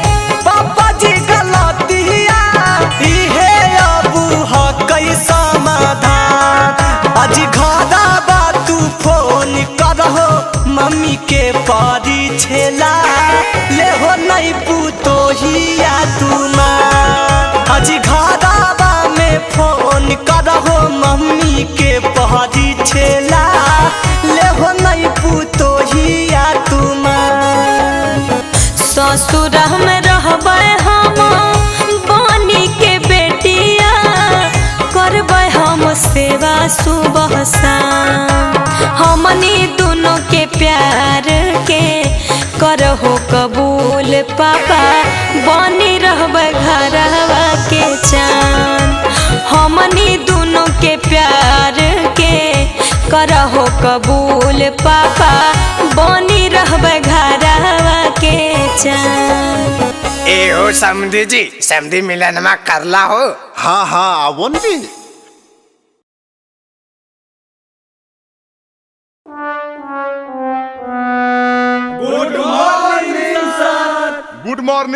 पापा जी गलतिया, इहे अबू हकै समाधान। आज घरा बा तू फोन करहो मम्मी के पारी छेला, ले हो नहीं पूतो हिया तुमा। आज घरा बा में फोन करहो मम्मी के पारी छेला, ले हो नहीं पूतो हिया तुमा। ससुर में रहबै हम बनी के बेटिया, करबै हम सेवा सुबह शाम। हमनी दोनों के प्यार के करहो कबूल पापा, बनी रहबै घरवा के चान। हमनी दोनों के प्यार के करहो कबूल पापा, बनी रहबै घरवा के चान। ए हो समधी जी, समधी मिलन में करला हो। हाँ हाँ, आवो न भी।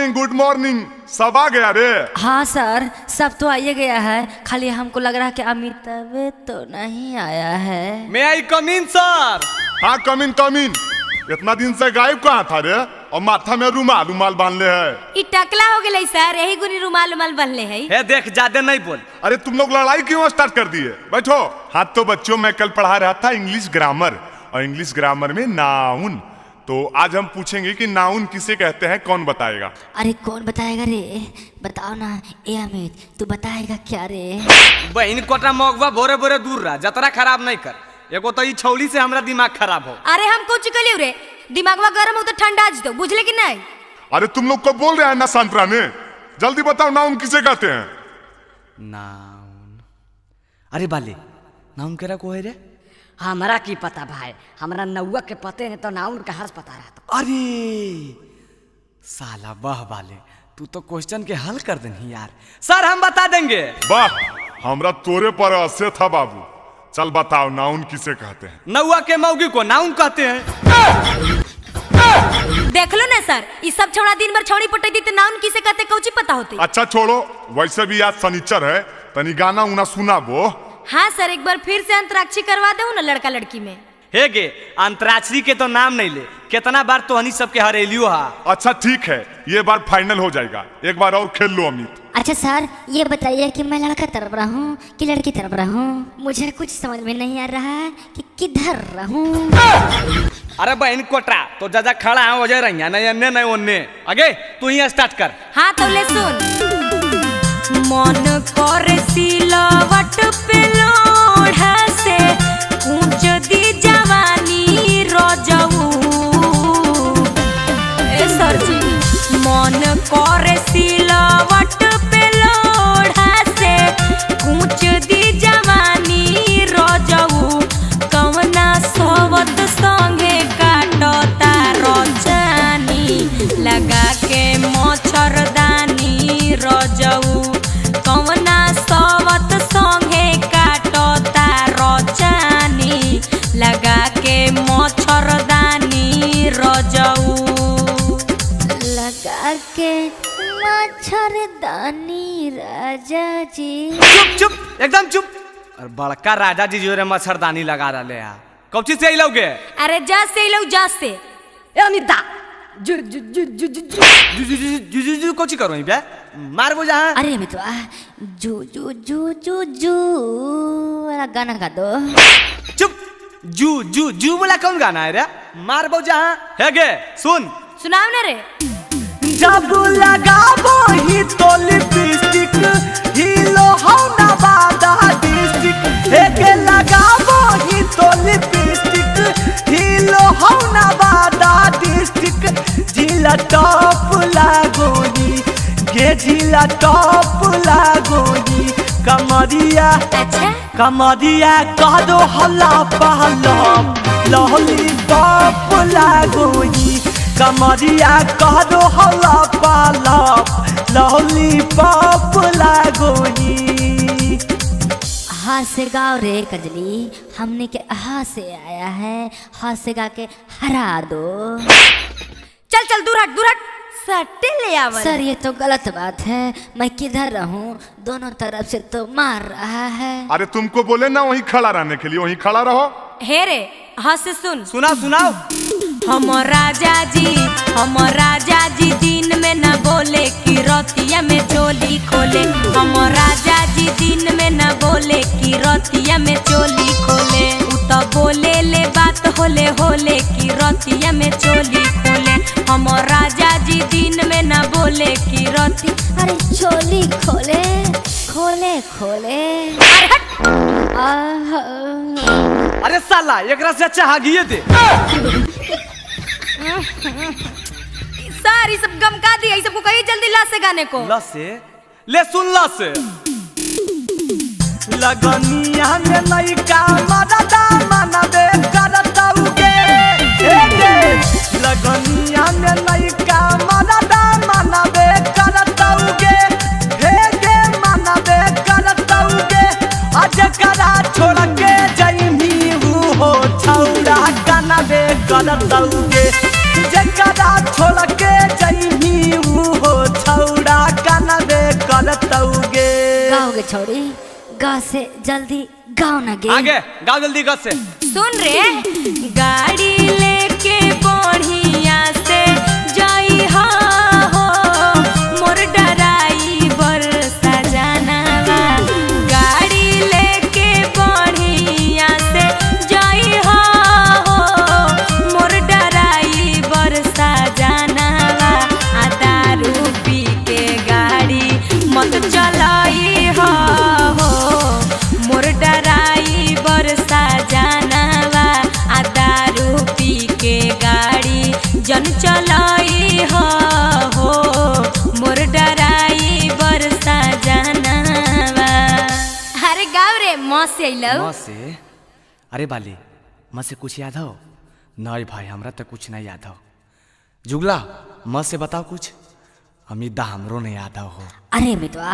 Good morning. सब आ गया रे? हाँ सर, सब तो आइए गया है। खाली हमको लग रहा है कि अमिताभ तो नहीं आया है। मैं आई कम इन सर। हाँ कम इन। इतना दिन से गायब कहाँ था रे? और माथा में रुमाल बांध ले है। ई टकला हो गई सर, यही गुनी रुमाल बनले है। हे देख, ज्यादा नहीं बोल। अरे तुम लोग लड़ाई क्यों स्टार्ट कर दिए? बैठो। हाँ तो बच्चों, मैं कल पढ़ा रहा था इंग्लिश ग्रामर, और इंग्लिश ग्रामर में नाउन। तो आज हम पूछेंगे कि नाउन किसे कहते हैं, कौन बताएगा? अरे कौन बताएगा रे? बताओ ना। ए अमित, तू बताएगा क्या रे? बहन कोटा मौगवा भोरे भोरे दूर रहा, जतरा खराब नहीं कर। एगो तो ई छौली से हमरा दिमाग खराब हो। अरे हम कुछ कलियो रे, दिमागवा गरम हो तो ठंडा आज तो, बुझले कि नहीं? अरे तुम लोग को बोल रहे हैं ना संतरा ने, जल्दी बताओ नाउन किसे कहते हैं? नाउन। अरे बाले, नाउन केरा को है रे? हमरा की पता भाई, हमरा नौवा के पते ने तो नाउन का हर्ष पता रहता। अरे साला वाह बाले, तू तो क्वेश्चन के हल कर देनी यार। सर हम बता देंगे। वाह, हमरा तोरे पर आसे था बाबू। चल बताओ नाउन किसे कहते हैं? नौवा के मौगी को नाउन कहते हैं। देख लो ना सर, ये सब छौड़ा दिन भर छौड़ी पटैती तो नाउन किसे कहते कौची पता होती। अच्छा छोड़ो, वैसे भी आज शनिचर है, तनी गाना उना सुना वो। हाँ सर, एक बार फिर से अंतराक्षरी करवा दो ना लड़का लड़की में। हे गे, अंतराक्षरी के तो नाम नहीं ले, कितना बार तो हनी सबके हरेलियो हा। अच्छा ठीक है, ये बार फाइनल हो जाएगा, एक बार और खेल लो अमित। अच्छा सर, ये बताइए कि मैं लड़का तरफ रहूं कि लड़की तरफ रहूं? मुझे कुछ समझ में नहीं आ रहा है कि किधर रहूं। अरे बहन कोटरा, तो जा खड़ा हो जाए रही, नहीं अन्य नहीं ओन्ने। आगे तू ही स्टार्ट कर। हाँ तो ले सुन। मन कर सिलवट पे लोढ़ा से ऊंच दी जवानी रजऊ। ए सरजी मन कर सिलवट पे लोढ़ा से ऊंच दी जवानी रजऊ। कवना सोवत संगे काटता रचानी लगा के मच्छरदानी रजऊ। कवना सोवत संगे काटता रचानी लगा के मच्छरदानी रजऊ। लगा के मच्छरदानी राजा जी। चुप चुप एकदम चुप। और बड़का राजा जी जो रे मच्छरदानी लगा रहे हैं कौची से लोगे? अरे जा से लो जा से। ए अनिता जु जु जु जु जु जु जु जु कोची करो बे मार बो जहां। अरे मितवा जू जू जू जू जू वाला गाना गा दो। चुप जू जू जू वाला कौन गाना है रे? मार बो जहां है गे सुन सुनाओ ना रे। जब लगाबो ही तो लिपस्टिक हीलो हो ना बादा डिस्ट्रिक्ट। हे लगाबो ही तो लिपस्टिक हीलो हो ना बादा डिस्ट्रिक्ट। जिला टॉप लागोनी गे जिला टॉप लागोनी। कमरिया अच्छा कमरिया कह दो हल्ला पहला लहली टॉप लागोनी। कमरिया कह दो हल्ला पाला लहली पॉप लागोनी। हाँ से गाओ रे कजली हमने के हाँ से आया है हाँ से गा के हरा दो। चल चल दूर हट दूर हट सट्टे ले आवर। सर ये तो गलत बात है मैं किधर रहूं दोनों तरफ से तो मार रहा है। अरे तुमको बोले ना वहीं खड़ा रहने के लिए वहीं खड़ा रहो। हे रे हाँ से सुन सुनाओ सुनाओ। हम राजा जी दिन में न बोले कि रतिया में चोली खोले। हम राजा जी दिन में न बोले कि रतिया में चोली खोले। उ तो बोले ले बात होले होले कि रतिया में चोली खोले। हम राजा जी दिन में न बोले कि रति अरे चोली खोले खोले खोले। अरे साला एकरा से अच्छा हागिए दे। सारी सब गम का दिया सबको कही जल्दी ला से गाने को। ला से ले सुन ला से। लगनिया में लइका मददा मनबे करता उगे। लगनिया में लइका मददा मनबे करता उगे। हे गे मनबे करता उगे। आज करा छोड़ के जइमी हो छौड़ा कनबे करता उगे। जकरा छोड़ के जइमी हो छौड़ा कनबे करता उगे। गाओगे छोड़ी गा से जल्दी गाओ ना गे। आगे गाओ जल्दी गा से। सुन रे गाड़ी लेके बढ़िया से जाई हो मोर डराइवर सजनवा। गाड़ी लेके बढ़िया से जाई हो मोर डराइवर सजनवा। आ दारू पी के गाड़ी मत चलाई हो मोर डराइवर सजनवा। आ दारू पी के गाड़ी जन चलाई हो मोर डराइवर सजनवा। अरे गाँव रे माँ से अइलौ। माँ से अरे बाली माँ से कुछ याद हो? नहीं भाई हमरा तो कुछ नहीं याद हो। जुगला माँ से बताओ कुछ। अमिता हमरो नहीं याद हो। अरे मितवा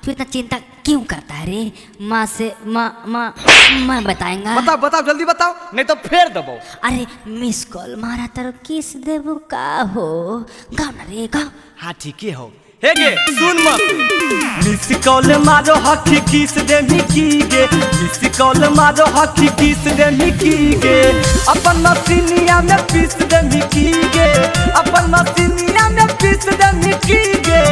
तू इतना चिंता क्यों करता है रे? माँ से माँ बताएंगा। बताओ बताओ जल्दी बताओ नहीं तो फेर दबो। अरे मिस कॉल मारा तर किस देबू का हो गाओ ना रे गाओ। हाँ ठीक है हो। हे गे सुन मत। मिस कॉल मारो हकी किस दे मिकी गे। मिस कॉल मारो हकी किस दे मिकी गे। अपन मसीनिया में पीस दे मिकी गे। अपन मसीनिया में पीस दे मिकी गे।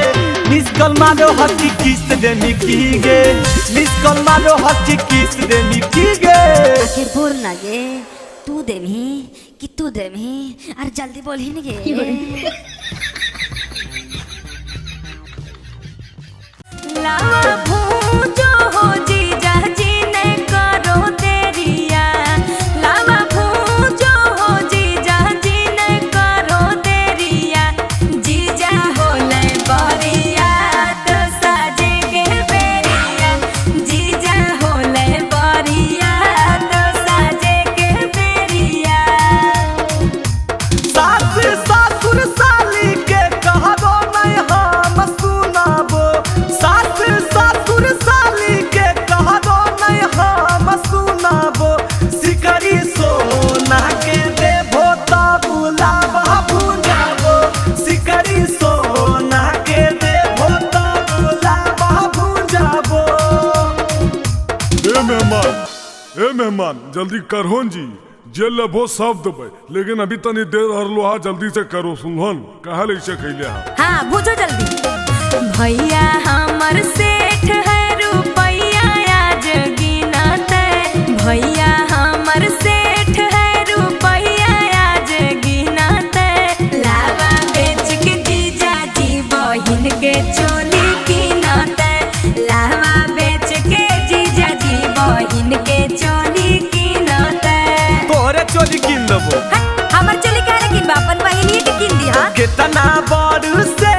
मिस कॉल मारो हकी किस दे मिकी गे। मिस कॉल मारो हकी किस दे मिकी गे। आखिर बोल ना गे तू देमी कि तू देमी। अरे जल्दी बोल ही नहीं गे। ला जान जल्दी करहोन जी जे लेबो सब देबै लेकिन अभी तनी देर हरलो हा जल्दी से करो सुनहन कहा ले से खैले हा हाँ बुझो जल्दी। भैया हमर सेठ है रुपैया आज गिनते, भैया हमर सेठ है रुपैया आज गिनते। लावा बेच के जीजा जी बहिन के चोली गिनते, लावा बेच के जीजा जी बहिन के चोली गिनते। तोरे चोली किन देबो। हमर चोली काहे किन बा? अपन बहिनी के किन दिहा। कितना बड़ से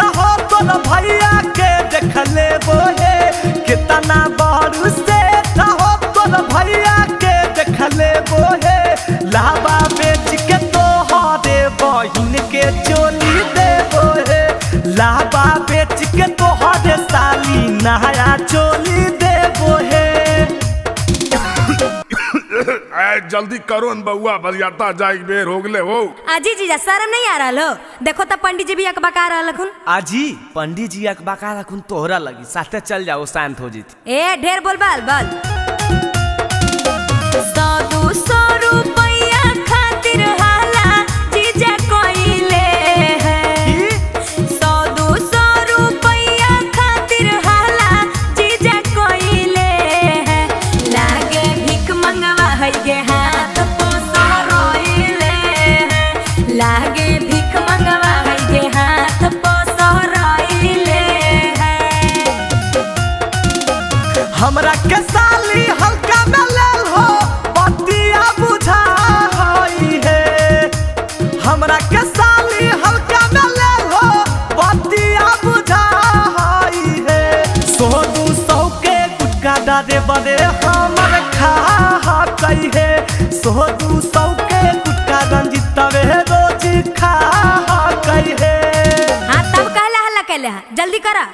हो तोर भैया के देख लेबो हे, कितना बड़ से हो तोर भैया के देख लेबो हे। लावा बेच के तोहरे बहिन के चोली देबो हे, लावा बेच के तोहरे साली नया चोली देबो हे। जल्दी करो न बउआ बरियाता जाए बेर हो गले हो। आजी जीजा शर्म नहीं आ रहा हो? देखो तो पंडित जी भी अकबका रहा खुन। आजी पंडित जी अकबका रखुन तोहरा लगी साथे चल जाओ शांत हो जीत। ए ढेर बोल बाल बाल। 100-200 रुपया खातिर हाला जीजा कोइले है। 100-200 रुपया खातिर हाला जीजा कोइले है। लागे भीख मंगवा है गे हाथ पोसा रोइले है। लागे भीख मंगवा है गे हाथ पोसा रोइले है। हमरा के साली हल्का में लेल हो बतिया बुझा होई है। हमरा के साली हल्का में लेल हो बतिया बुझा होई है। 100-200 के गुटका डारे बड़े हमर खा कई है। 100-200 के गुटका रंजितवे रोज खा कई है। हाँ तब कहला हल्ला कहले हा जल्दी करा।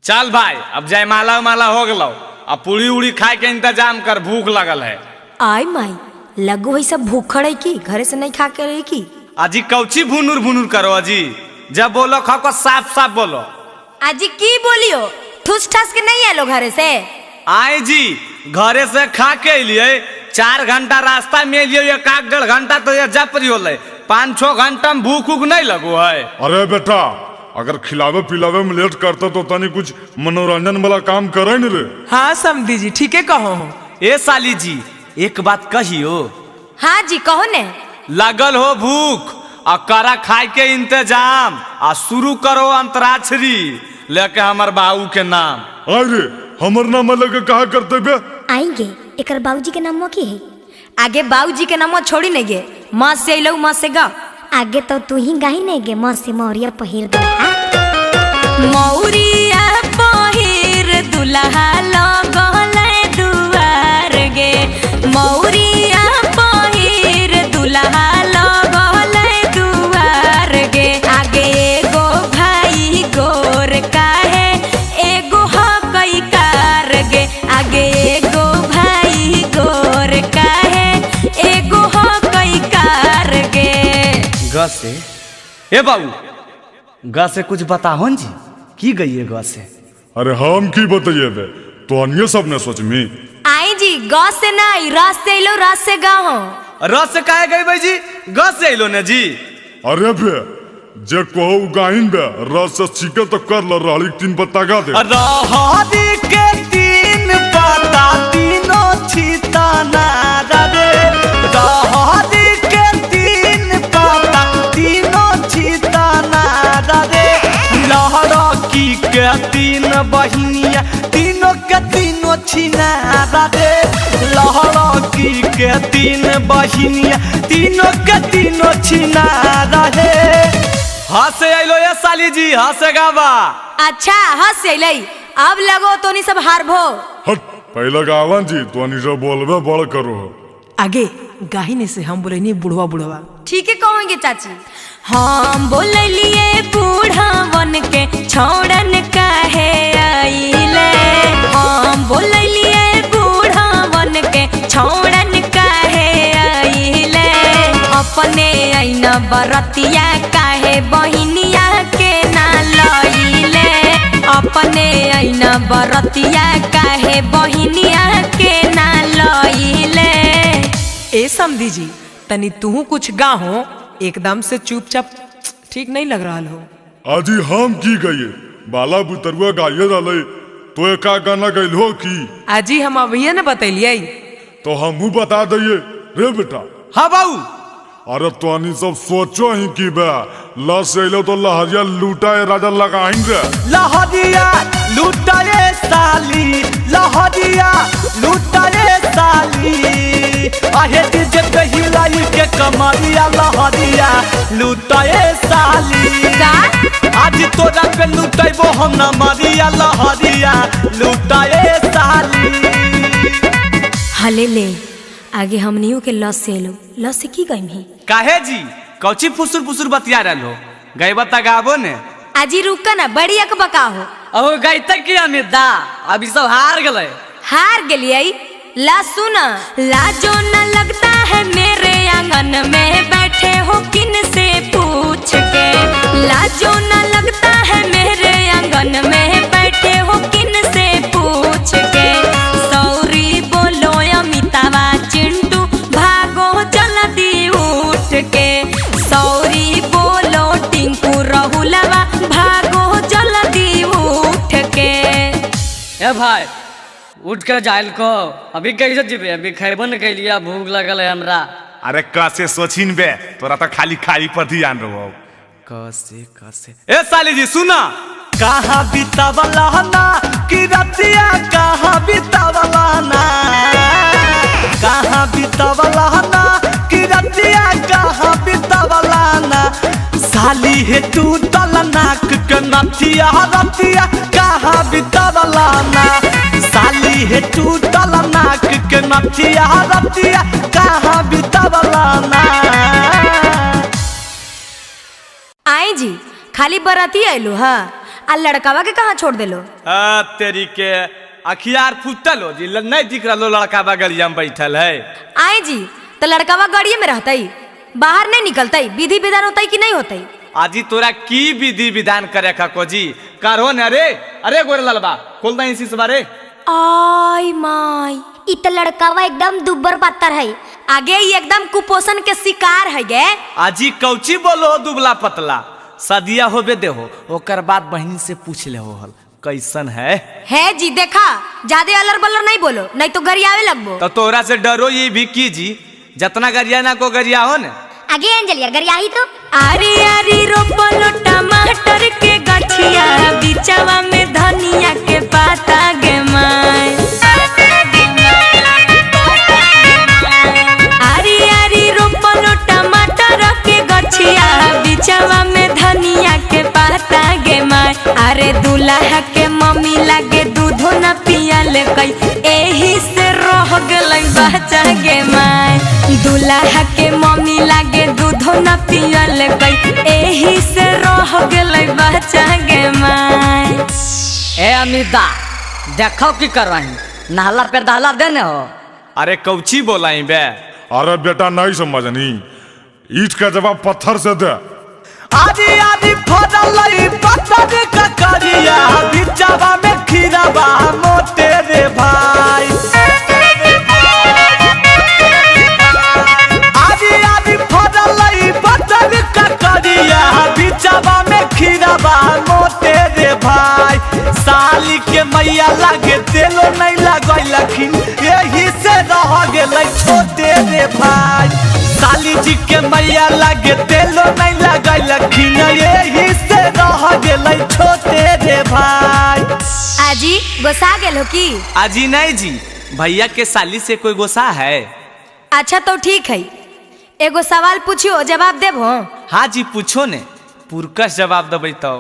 चल भाई अब जयमाला माला हो गलो, अब पूरी उड़ी खाए के इंतजाम कर, भूख लगल है। आई माई लगो है सब भूखड़ है की घरे से नहीं खा के रही की। अजी कौची भुनुर भुनुर करो अजी, जब बोलो खाओ को साफ साफ बोलो। आजी की बोलियो ठूस ठास के नहीं आलो घरे से। आए जी घरे से खा के लिए 4 घंटा रास्ता में लिए 1-1.5 घंटा तो ये जप रही होले, 5-6 घंटा में भूख उख नहीं लगो है। अरे बेटा अगर खिलावे पिलावे में लेट करते तो तनी कुछ मनोरंजन वाला काम करे न रे। हाँ समधी जी ठीके कहो। ए साली जी एक बात कहियो। हाँ जी कहो ने। लगल हो भूख आ करा खाए के इंतजाम आ शुरू करो अंतराक्षरी लेके हमर बाबू के नाम। अरे हमर नाम लेके कहा करते बे? आएंगे एकर बाबूजी के नाम की है? आगे बाबूजी के नाम छोड़ी नहीं गे, माँ से अलो माँ से गा। आगे तो तू ही गाही नहीं गे माँ से मौरिया पहिर दे। मौरिया पहिर दुल्हा लगले दुआर गे। मौरिया पहिर दुल्हा लगले दुआर गे। आगे एगो भाई गोर काहे एगो हकई कार गे। आगे एगो भाई गोर काहे एगो हकई कार गे। ग से ए बाबू ग से कुछ बताहो जी की गई है ग से? अरे हम की बताइए बे तो अन्य सब ने सोच में। आई जी ग से नहीं रस से लो रस से गाओ। रस से काहे गई भाई जी? ग से अलो ने जी। अरे बे जे कहो गाइन बे रस से सीखे तो कर ल रहली 3 पत्ता गा दे। रहरी के 3 पत्ता तीनों छीता ना रे। रहरी के 3 पत्ता तीनों छीता ना रे। लहरकी के 3 बहिनिया तीनों के तीनों छीना रे। लहरकी के 3 बहिनिया तीनों के तीनों छीना रे। हंसे अलो ये साली जी हंसे गावा। अच्छा हंस अलै अब लगो तोनी सब हारभो। हट पहले गावन जी तो अन्य सब बोलबे बड़ करो। आगे गाहिने से हम बोले नहीं बुढ़वा बुढ़वा। ठीक है कहोगे चाची। हम बोलिए बूढ़ावन के छोड़न काहे आइले। हम बोलिए बूढ़ावन के छोड़न काहे आइले। अपने बरतिया काहे बहिनिया के ना लइले अपने ऐना बरतिया काहे बहिनिया के ना लइले। ए समधी जी तनी तू कुछ गाहो, एकदम से चुपचाप ठीक नहीं लग रहा हो। आजी हम की गए बाला बुतरुआ गाये डाले तो एक गाना गैल हो की आजी हम अभी न बतैलिए तो हमू बता दिए रे बेटा। हाँ बाबू। अरे तो सब सोचो ही की बे लस अलो तो लहरिया लूटाए राजा लगाएंगे। लहरिया लूटाए साली, लहरिया लूटाए साली, आहे डीजे पे हिलाई के कमरिया लहरिया लूटाए साली। आज तोरा पे लूटेबो हम ना मरिया लहरिया लूटाए साली। हले ले आगे हमनियों के लस से लो, लस से की गई ही काहे जी कौची फुसुर फुसुर बतिया रहो गए बता गाबो ने। आजी रुका ना बड़ी अकबका हो। अब गई तक की अमित दा अभी सब हार गए। हार गलिए ला सुना। लाजो न लगता है मेरे आंगन में बैठे हो किन से पूछ के। लाजो न लगता है मेरे आंगन में बैठे हो किन से पूछ के। सौरी बोलो अमितावा चिंटू भागो जल्दी उठ के। सौरी बोलो टिंकू राहुलवा भागो जल्दी उठ के। ए भाई उठ कर जाइल को अभी कैसे जीवे अभी खैबो न कैलिया भूख लगल है हमरा। अरे कैसे सोचिन बे तोरा तो खाली खाई पर ध्यान रहो। कैसे ए साली जी सुना। कहाँ बितावला ना कि रतिया कहाँ बितावला ना, कहाँ बितावला ना कि रतिया कहाँ बितावला ना। साली है तू तल नाक के नथिया रतिया कहाँ बितावला ना। साली है तू तल नाक के नथिया रतिया कहाँ बितावला ना। आई जी खाली बराती आयलू हा आ लड़कावा के कहाँ छोड़ देलो। तेरी के अखियार फुटल हो जी नहीं दिख रहा लड़का बगलिया में बैठल है। आई जी तो लड़कावा गाड़िए में रहता ही बाहर नहीं निकलता ही विधि विधान होता ही कि नहीं होता ही। आजी तोरा की विधि विधान करे खको जी करो न। अरे अरे गोरे ललबा खोल दई इसी बारे। आई माई इ त लड़कावा एकदम दुब्बर पत्थर है। आगे ये एकदम कुपोषण के शिकार है गे। आजी कौची बोलो दुबला पतला सदिया होबे दे हो ओकर बाद बहन से पूछ ले हो कैसन है जी। देखा ज्यादा अलर बलर नहीं बोलो नहीं तो गरियावे लगबो। तो तोरा से डरो ये भी की जी जितना गरिया ना को गरिया हो न। आगे अंजलिया गरियाही तो आरी आरी रोपलो टमाटर के गठिया बिचवा में धनिया के पाता गे माय। आरी आरी रोपलो टमाटर के गठिया बिचवा में धनिया के पाता गे माय। अरे दूल्हा के मम्मी लागे दूधो न पियल कई एही से रह गलै बच्चा गे माय। दूल्हा के मम्मी लागे दूधो न पियल कई एही से रह गलै बच्चा गे माय। ए अमिता देखो की कर रही नहला पे दहला देने हो। अरे कौची बोलाई बे। अरे बेटा नहीं समझनी ईट का जवाब पत्थर से दे। आदि आदि फड़ल पत्थर का करिया बिचवा में खीराबा मोटे रे भाई। आदि आदि फड़ल पत्थर का करिया बिचवा में खीराबा मोटे रे भाई। साली के मैया लागे तेलो नहीं लगैलखिन यही से रह गेलै छोटे रे भाई। साली जी के मैया लागे तेलो नहीं लगैलखिन यही से रह गेलै छोटे रे भाई। आजी गोसा गेल हो की। आजी नहीं जी भैया के साली से कोई गोसा है। अच्छा तो ठीक है एगो सवाल पूछियो जवाब देबो। हाँ जी पूछो ने पुरकस जवाब देबै तो।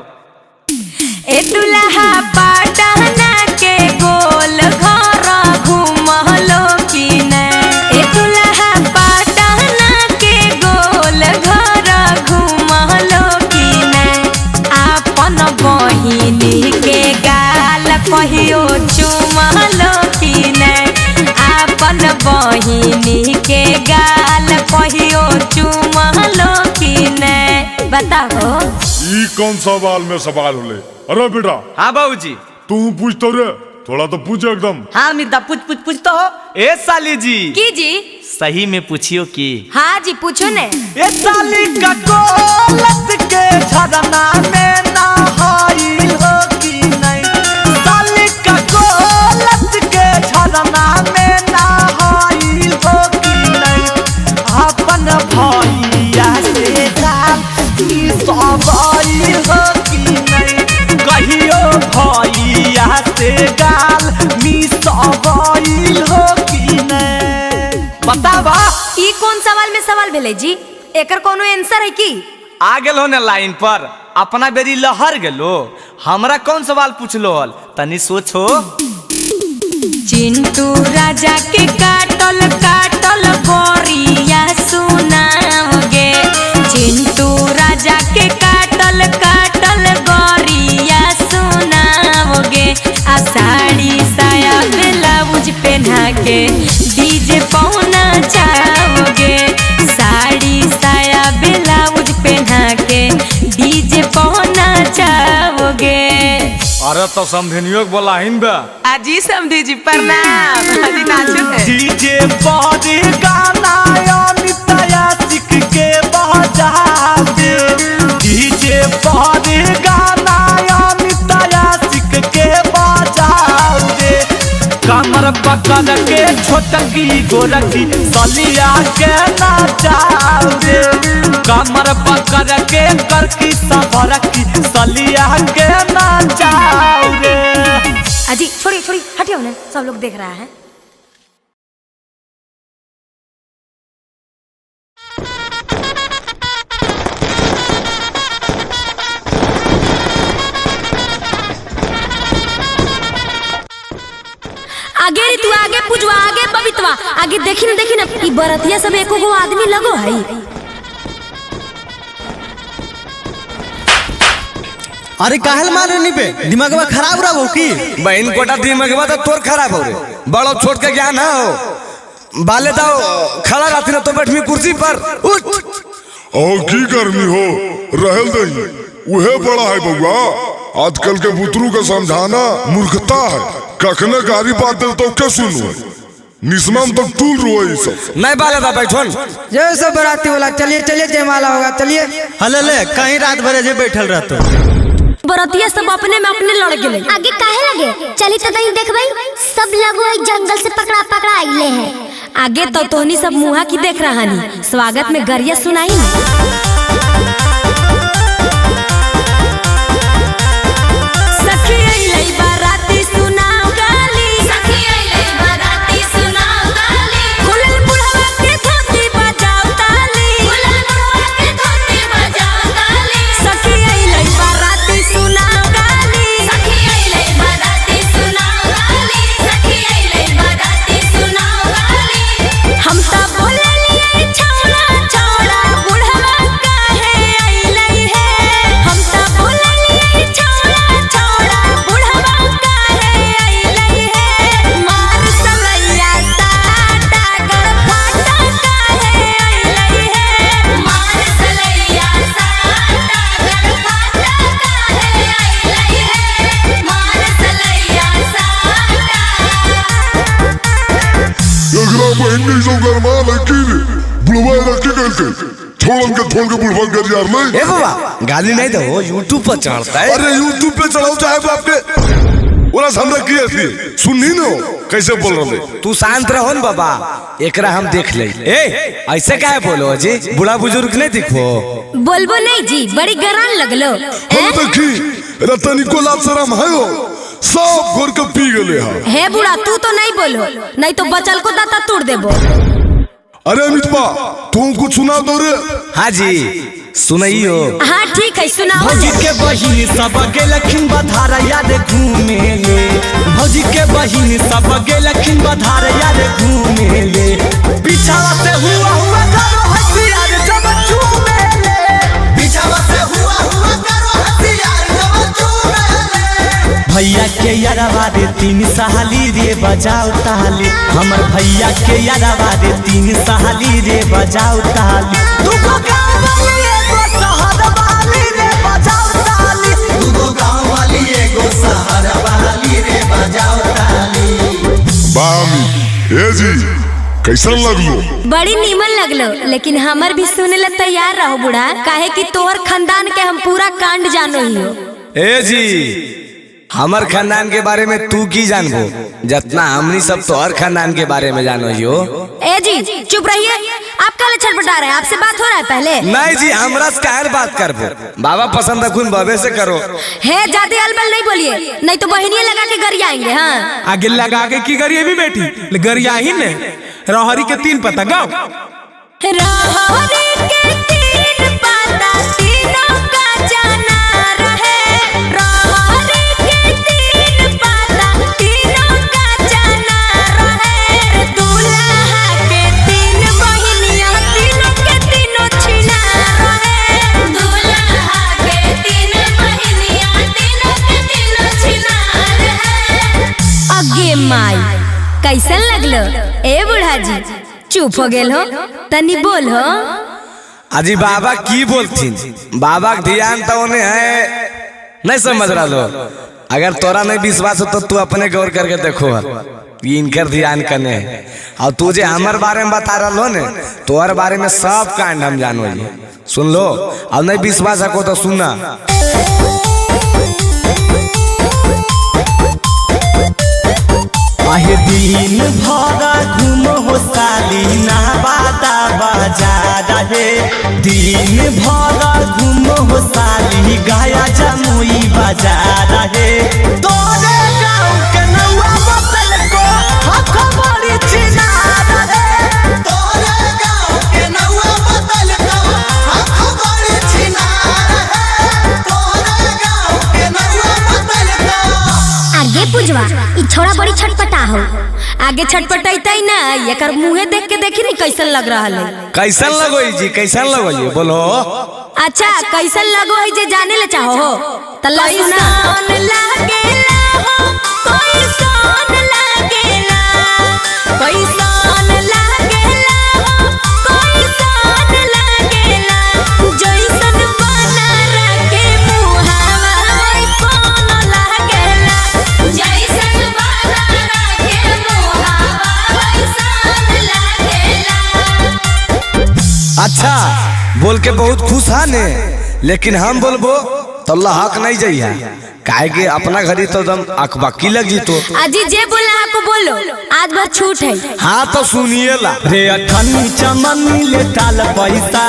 ए दुल्हा पटना के गोल घर घूमलो की ने। ए दुल्हा पटना के गोल घर घूमलो की ने। अपन बहिनी के गाल कहियो चुमलो की ने। अपन बहिनी के गाल कहियो चुमलो की ने। बताओ ई कौन सवाल में सवाल होले अरे बेटा। हाँ बाबूजी। तू पूछ तो रे, थोड़ा तो पूछ एकदम। हाँ मिद्दा पूछ तो हो। ए साली जी। की जी? सही में पूछियो की। हाँ जी पूछो ने। ए साली का कोलत के झरना में नहाई हो कि नहीं? साली का कोलत के झरना में नहाई हो कि नहीं? अपन भैया से जाल की सवाई हो कि नहीं? कहियो भैया से गाल मी सवाई हो कि नहीं? बतावा। ई कौन सवाल में सवाल भेले जी? एकर कोनो आंसर है की? आ गेलो ने लाइन पर, अपना बेरी लहर गेलो, हमरा कौन सवाल पूछलो हल? तनी सोचो। चिंटू राजा के काटल काटल गोरिया सुनाओगे। चिंटू राजा के काटल काटल गोरिया सुनाओगे। आ साड़ी साया ब्लाउज पहना के डीजे पहुना जाओगे। साड़ी साया ब्लाउज पहना के डीजे पहुना जाओगे। अरे तो समझनियो बोला हिन बे। अजी समधी जी प्रणाम। अजी नाचो ने। डीजे पर गाना अमिताया सिख के बजाओगे। डीजे पर गाना अमिताया सिख के बजाओगे। कमर पकड़ के छोटकी गोरखी सलिया के नाचाओगे। कमर पकड़ के करकी सबरकी सलिया के नाचाओगे। अजी छोड़ी छोड़ी हटियो ना, सब लोग देख रहा है। आगे रे तू आगे पूजवा आगे बबीतवा आगे देखी ना ई बरतिया सब एको गो आदमी लगो है। अरे काहल मारे नी पे दिमागवा खराब रहा हो की? बहन कोटा दिमागवा तो तोर खराब हो रे। बड़ो छोट के ज्ञान हो। बाले दाओ खड़ा रहती ना तो बैठमी कुर्सी पर। उठ। और की करनी हो, रहल दही उहे बड़ा है बउआ। आजकल के बुतरू का समझाना मूर्खता है। कखने गारी बात दे तो क्या सुनो, निस्मम तक तूल रोए सब। नहीं बाले दा बैठोन। जय सब बराती वाला चलिए चलिए जयमाला होगा चलिए। हले ले कहीं रात भर जे बैठल रहतो। बरतिया सब अपने में अपने लड़ गेले। आगे काहे लगे? चली तो नहीं देखबै, सब लगो एक जंगल से पकड़ा पकड़ा आइले हैं। आगे तो तोहनी सब मुहा की देख रहा नी, स्वागत में गरिया सुनाई ना। सखी अइलै बाराती सुनाओ गाली। सखी अइलै बाराती सुनाओ गाली। खुलल बुढ़वा के धोती बजाओ ताली। खुलल बुढ़वा के धोती बजाओ ताली। सखी अइलै बाराती सुनाओ गाली। सखी अइलै बाराती सुनाओ गाली। सखी अइलै बाराती सुनाओ गाली। हम त बोललिए छौड़ा छौड़ा बुढ़वा काहे अइलै है। हम त बोललिए छौड़ा छौड़ा बुढ़वा काहे अइलै है। मार सलैया साटा गड़फाटा काहे अइलै है। मार सलैया साटा गड़फाटा काहे अइलै है। मार सलैया साटा। एकरा बहन नहीं सो गरमा लकी रे, बुढ़वा रखे करके छोड़न के थोन के बुढ़वा कर यार ले। ए बाबा गाली नहीं दो, यूट्यूब पर चढ़ता है। अरे यूट्यूब पे चढ़ाओ चाहे बाप के ओरा हमरा की थी सुननी न कैसे बोल रहे। तू शांत रहो न बाबा, एकरा हम देख ले। ए ऐसे काहे बोलो जी? बूढ़ा बुजुर्ग नहीं दिखो। बोलबो नहीं जी, बड़ी गरान लगलो। हम देखी रतनी को लाभ शरम है हो, सब घोर के पी गले हा। हे बूढ़ा तू तो नहीं बोलो, नहीं तो बचल को दाता तोड़ देबो। अरे अमितपा तुम कुछ सुना दो रे। हाँ जी सुनाइयो। हाँ ठीक है सुनाओ। भौजी के बहिन सब गेलखिन बधार याद घूमे ले। भौजी के बहिन सब गेलखिन बधार याद घूमे ले। पिछावा से हुआ करो हथियार जब चूमे ले। पिछावा से हुआ करो हथियार जब चूमे ले। भैया के यारवा रे 3 साली रे बजाओ ताली। हमर भैया के यारवा रे 3 साली रे बजाओ ताली। तू को गाँव वाली एगो शहर वाली रे बजाओ ताली। तू को गाँव वाली ए जी कैसन लगलो? बड़ी नीमन लगलो, लेकिन हमर भी सुने ला तैयार रहो बुढ़ा, काहे कि तोहर खानदान के हम पूरा कांड जानो हियो। ए जी हमर खानदान के बारे में तू की जानबो जितना हमनी सब तोहर खानदान के बारे में जानो हियो। ए जी चुप रहिए, आप काले छटपटा रहे हैं, आपसे बात हो रहा है पहले। नहीं जी हमरा से काहे बात करबो, बाबा पसंद रखून बाबे से करो। है ज्यादा अलबल नहीं बोलिए, नहीं तो बहनिया लगा के गरिया आएंगे। हाँ आगे लगा के की गरिया भी बेटी गरिया ही ने रहरी के 3 पत्ता गाओ। रहरी के 3 पत्ता तीनों का जाना रहे, रहरी के 3 पत्ता तीनों का जाना रहे, दूल्हा के 3 बहिनिया तीनों के तीनों छिना रहे, दूल्हा के 3 बहिनिया तीनों के तीनों छिना रहे। अगे माई कैसन लगलो ए बूढ़ा जी? चुप हो गेल हो, तनी बोल हो। अजी बाबा की बोलथिन, बाबा के ध्यान तो उन्हें है नहीं समझ रहा लो। अगर तोरा नहीं विश्वास हो तो तू अपने गौर करके देखो इनकर ध्यान करने है। और तुझे हमारे बारे में बता रहा लो ने, तोहर बारे में सब कांड हम जानो ये सुन लो। और नहीं विश्वास रखो तो सुनना। आहे दिन भर घूम हो साली ना बाता बाजार है, दिन भर घूम हो साली गाया जमुई बाजार है, तोरे गाँव के नौआ बतल को हक बड़ी चिनार है, तोरे गाँव के नौआ बतल को हक बड़ी चिनार है, तोरे गाँव के नौआ बतल को। आगे पुजवा ई छोड़ा बड़ी छटपटा हो। आगे छटपटाइता ही ना, एकर मुँहे देख के देखी नहीं कैसन लग रहा है। कैसन लगो जी, कैसन लगो जी बोलो। अच्छा कैसन लगो है जे जाने ले चाहो हो तल्ला सुना। लागेला हो कैसन लागेला, कैसन लागेला हो कैसन लागेला, जैसन बना रखे मुहावा वैसन लागेला, जैसन बना रखे मुहावा वैसन लागेला। अच्छा बोल के बहुत खुश है ने, लेकिन हम बोलबो तो अल्लाह हक नहीं जाइए, काहे के अपना घरी तो दम अकबकी लग जी तो। अजी जे बोला आपको बोलो, आज भर छूट है। हाँ तो सुनिए ला रे अठन्नी चमनी ले टाल पैसा,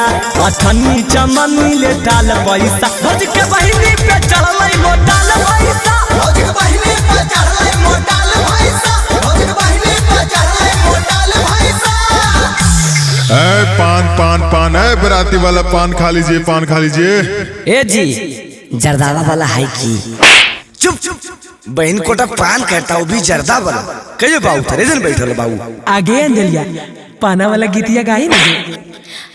अठन्नी चमनी ले टाल पैसा, भज के बहिनी पे चढ़लै मोटाल पैसा, भज के बहिनी पे चढ़लै मोटाल पैसा, भज के बहिनी पे चढ़लै मोटाल पैसा। ए पान पान पान है बराती वाला पान खा लीजिए, पान खा लीजिए। ए जी जरदावा वाला है की? चुप चुप बहन कोटा पान कहता हूँ भी जर्दा वाला कहियो बाबू थरे जन बैठल बाबू। आगे अंजलिया पाना वाला गीतिया गाई ना।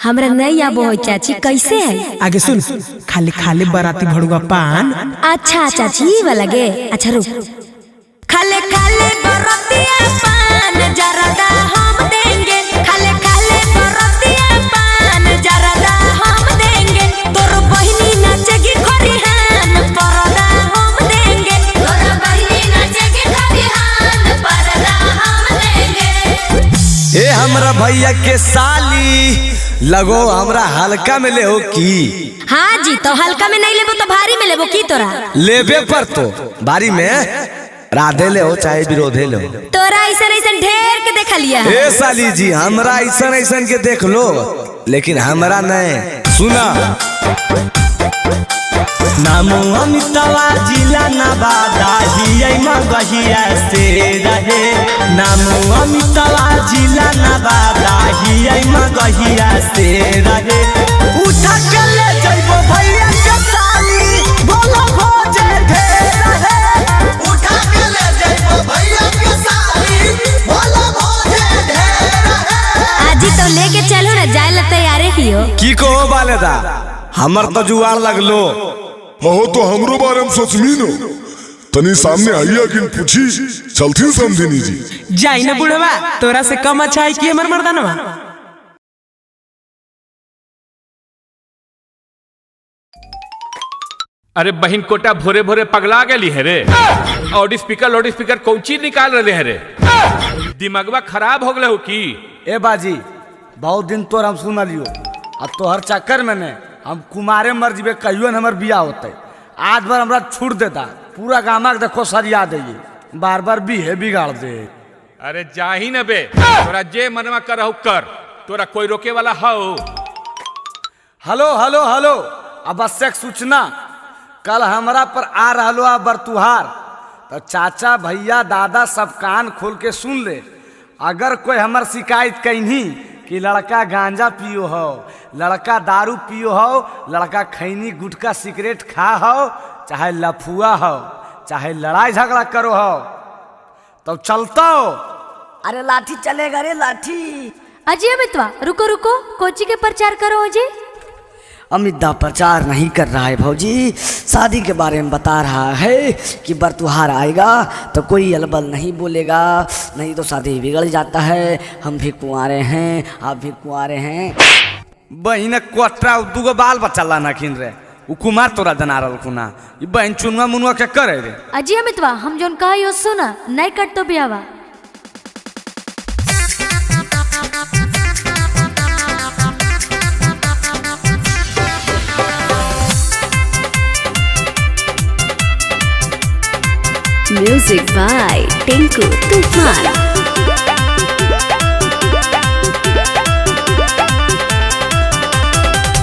हमरा नहीं आबो हो चाची, कैसे है? आगे सुन, खाली खाली बराती भड़ुआ पान। अच्छा चाची वाला गे, अच्छा रुक। खाले खाले बरातिया पान जरदा हम देंगे, खाले खाले बरातिया पान जरदा हम देंगे, तोर बहिनी नाचेगी खरिहान परदा हम देंगे, तोर बहिनी नाचेगी खरिहान परदा हम देंगे। ए हमरा भैया के साली लगो हमरा हल्का में ले हो की? हाँ जी तो हल्का में नहीं लेबो तो भारी में लेबो की तोरा? लेबे पर तो भारी में राधे ले हो चाहे विरोधे ले हो। तोरा ऐसन ऐसन ढेर के देख लिया। ए साली जी हमरा ऐसन ऐसन के देख लो, लेकिन हमरा नहीं। सुना नामो अमितवा जिला नवादा हियै मगहिया से रहे, नामो अमितवा जिला नवादा हियै मगहिया से रहे, उठा के ले जइबो भैया के साली बोलो भोजे ढेर रहे, उठा के ले जइबो भैया के साली बोलो भोजे ढेर रहे। आजी तो लेके चलो ना, जाए ला तैयारे हियो। की कहो बाले दा हमर तो जुआर लगलो। हो तो हमरो बारे में सोचमी नो, तनी सामने आइया किन पूछी चलती समझनी जी। जाई ना बुढ़वा, तोरा से कम अच्छा है कि हमर मर्दानवा। अरे बहन कोटा भोरे भोरे पगला गेली है रे। लाउड स्पीकर कौन चीज निकाल रहे है रे? दिमागवा खराब हो गए हो की? ए बाजी बहुत दिन तोर हम सुन लियो अब तोहर चक्कर में ने हम कुमारे मर जीबे कहियो न हमर बिया होते। आज बार हमरा छूट देता पूरा गामा के देखो सरिया दे बार बार बिहे बिगाड़ दे। अरे जाही न बे तोरा जे मनवा करहु कर, तोरा कोई रोके वाला हो? हेलो हेलो हेलो आवश्यक सूचना कल हमरा पर आ रहलो आ बरतुहार तो चाचा भैया दादा सब कान खोल के सुन ले। अगर कोई हमर शिकायत कहीं कि लड़का गांजा पियो हो, लड़का दारू पियो हो, लड़का खैनी गुटखा सिगरेट खा हो, चाहे लफुआ हो, चाहे लड़ाई झगड़ा करो हो तो चलता हो। अरे लाठी चलेगा रे लाठी। अजी अमितवा रुको रुको कोची के प्रचार करो जी। अमिता प्रचार नहीं कर रहा है भौजी, शादी के बारे में बता रहा है कि बरतुहार आएगा तो कोई अलबल नहीं बोलेगा, नहीं तो शादी बिगड़ जाता है। हम भी कुंवारे हैं, आप भी कुंवारे हैं। बहिन कोटरा दूगो बाल बच्चा लाना किन रे उ कुमार तोरा जना रहल खुना ई बहन चुनवा मुनवा के करे रे। अजी अमितवा हम जोन कहा यो सुना नहीं कट तो बियावा। म्यूजिक बाय टिंकू तूफान।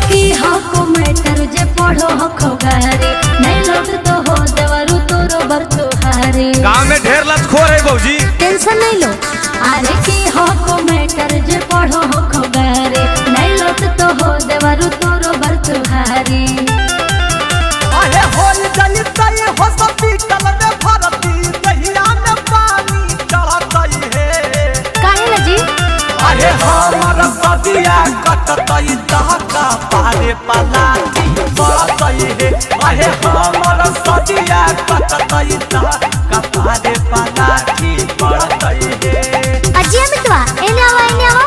की हको मैटर जे पढ़ो हको गारे नहीं लौट तो हो देवरु तोरो बरतुहारे। गांव में ढेर लतखोर है भौजी, टेंशन नहीं लो। अरे की हको मैटर जे पढ़ो हको गारे नहीं लौट तो हो देवरु तोरो बरतुहारे। अरे होल गली तई हो हॉस्पिटल में भर्ती दहिया में पानी चढ़तई है। काहे ला जी? अरे हमर सदिया कटतई दहका पारे पलाटी बढ़तई है। अरे हमर सदिया कटतई दहका पारे पलाटी बढ़तई है। अजी अमितवा एने आवा एने आवा।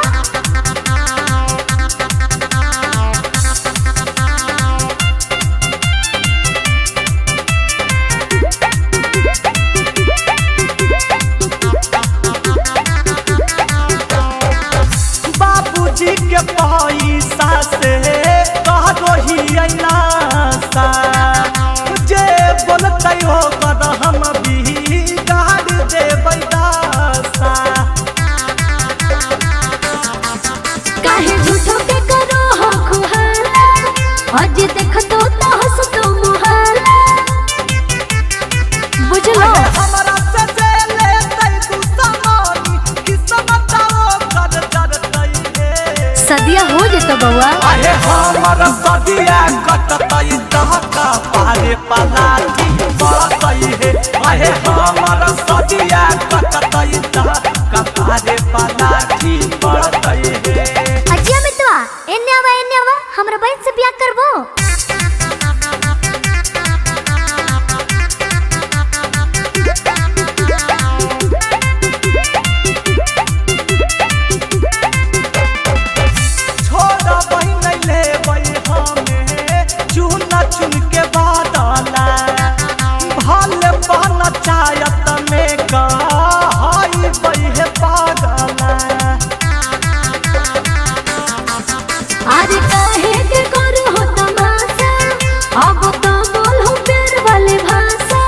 बाबूजी के पैसा से कहो ही अनासा जे बोलते हो कर हम भी गाड़ देबै दासा। काहे झूठो के करो हो खुहाला आज देख तो हंस तो मुहाला। बुझलो हमरा से जे लेतै तू समानी किस्मत कर डरतई है। सदिया हो जेतो बउआ। अरे हमर सदिया कटतई दहका पारे पलाटी बढ़तई है। अरे हमर सदिया कटतई दहका पारे पलाटी बढ़तई है। अजी अमितवा एने आवा हमरा बहन से बियाह करबो। छोड़ा बहिन लेबै हमें चुन चुन के बादला भले बन चायत में कहाई बहे पागला। अरे काहे के करो हो तमाशा अब तो बोलो प्यार वाले भाषा।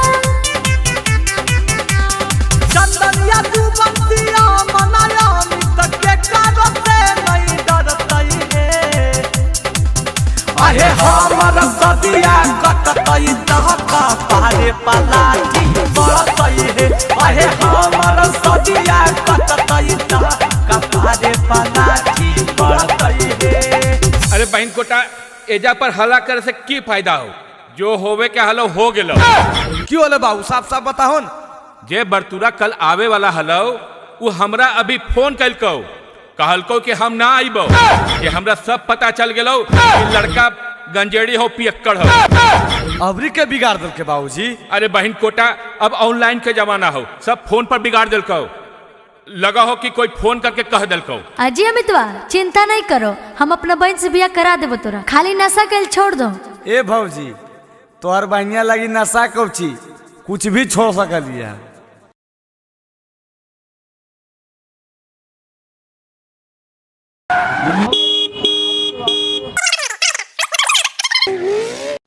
चंदनिया तू बंसिया मनाया मित के कारो से नहीं डरतई है। अरे हमर सदिया कटतई दहका पारे पलाटी बढ़तई है। अरे हमर सदिया कटतई दहका पारे पलाटी बढ़तई है। अरे बहन कोटा एजा पर हल्ला करे से की फायदा हो? जो होवे के हलो हो गेलो। क्यों होले बाबू साफ साफ बताहो न। जे बरतुरा कल आवे वाला हलो वो हमरा अभी फोन कलको कहलको कि हम ना आइबो कि हमरा सब पता चल गेलो कि लड़का गंजेड़ी हो पियक्कड़ हो। अबरी के बिगाड़ दल के बाबूजी। अरे बहन कोटा अब ऑनलाइन के जमाना हो, सब फोन पर बिगाड़ दिलको। लगा हो कि कोई फोन करके कह दिलको। अजी अमितवा चिंता नहीं करो हम अपना बहन से बियाह करा देबो तोरा, खाली नशा के छोड़ दो। ए भौजी तोहर बहनिया लगी नशा कौची कुछ भी छोड़ सकलिया।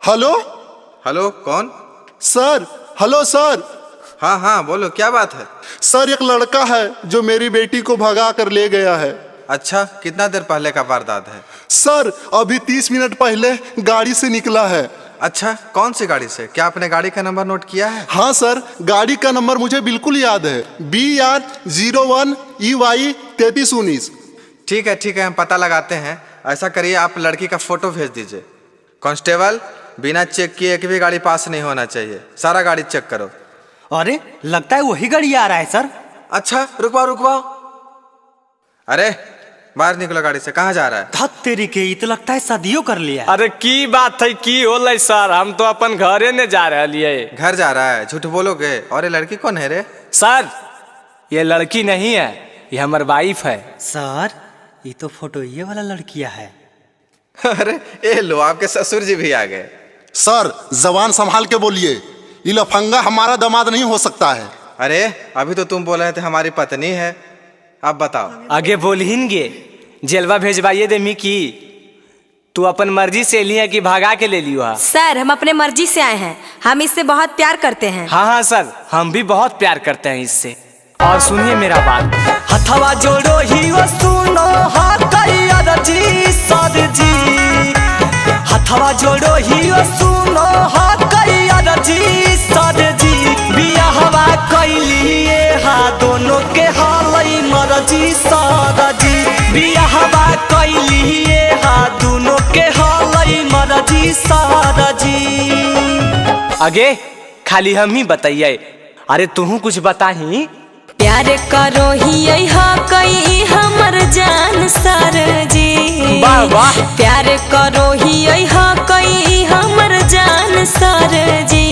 हेलो हेलो, कौन? सर। हेलो सर। हाँ हाँ बोलो, क्या बात है? सर एक लड़का है जो मेरी बेटी को भगा कर ले गया है। अच्छा, कितना देर पहले का वारदात है? सर अभी 30 मिनट पहले गाड़ी से निकला है। अच्छा, कौन सी गाड़ी से? क्या आपने गाड़ी का नंबर नोट किया है? हाँ सर, गाड़ी का नंबर मुझे बिल्कुल याद है, BR01 EY 3319। ठीक है, हम पता लगाते हैं। ऐसा करिए, आप लड़की का फोटो भेज दीजिए। कांस्टेबल, बिना चेक किए एक भी गाड़ी पास नहीं होना चाहिए, सारा गाड़ी चेक करो। अरे लगता है वही गाड़ी आ रहा है सर। अच्छा, रुकवाओ। अरे बाहर निकलो गाड़ी से, कहाँ जा रहा है? धत तेरी के, तो लगता है शादियों कर लिया। अरे की बात है, की होलै सर? हम तो अपन घरे ने जा रहे। घर जा रहा है? झूठ बोलोगे। और ये लड़की कौन है रे? सर ये लड़की नहीं है, ये हमार वाइफ है। सर ये तो फोटो ये वाला लड़किया है। अरे ये लो, आपके ससुर जी भी आ गए। सर जबान संभाल के बोलिए, ये लफंगा हमारा दामाद नहीं हो सकता है। अरे अभी तो तुम बोल रहे थे हमारी पत्नी है, अब बताओ। आगे बोलहिनगे, जेलवा भेजवाइए दे मिकी। तू अपन मर्जी से लिया कि भागा के ले लियो? सर हम अपने मर्जी से आए हैं, हम इससे बहुत प्यार करते हैं। हाँ सर, हम भी बहुत प्यार करते हैं इससे। और सुनिए मेरा बात, हथवा जोड़ो ही वो सुनो हाथ जी सर जी। हथवा जोड़ो ही वो सुनो हाथ जी सर जी। बियाहवा कैलिए हा दोनों के हालई मरजी सर जी। बियाहवा कैलिए हा दोनों के हालई मरजी सर जी। आगे खाली हम ही बताइए। अरे तू कुछ बताही। प्यार करो ही कई हमर जान सर जी। वाह वाह। प्यार करो ही कई हमर जान सर जी।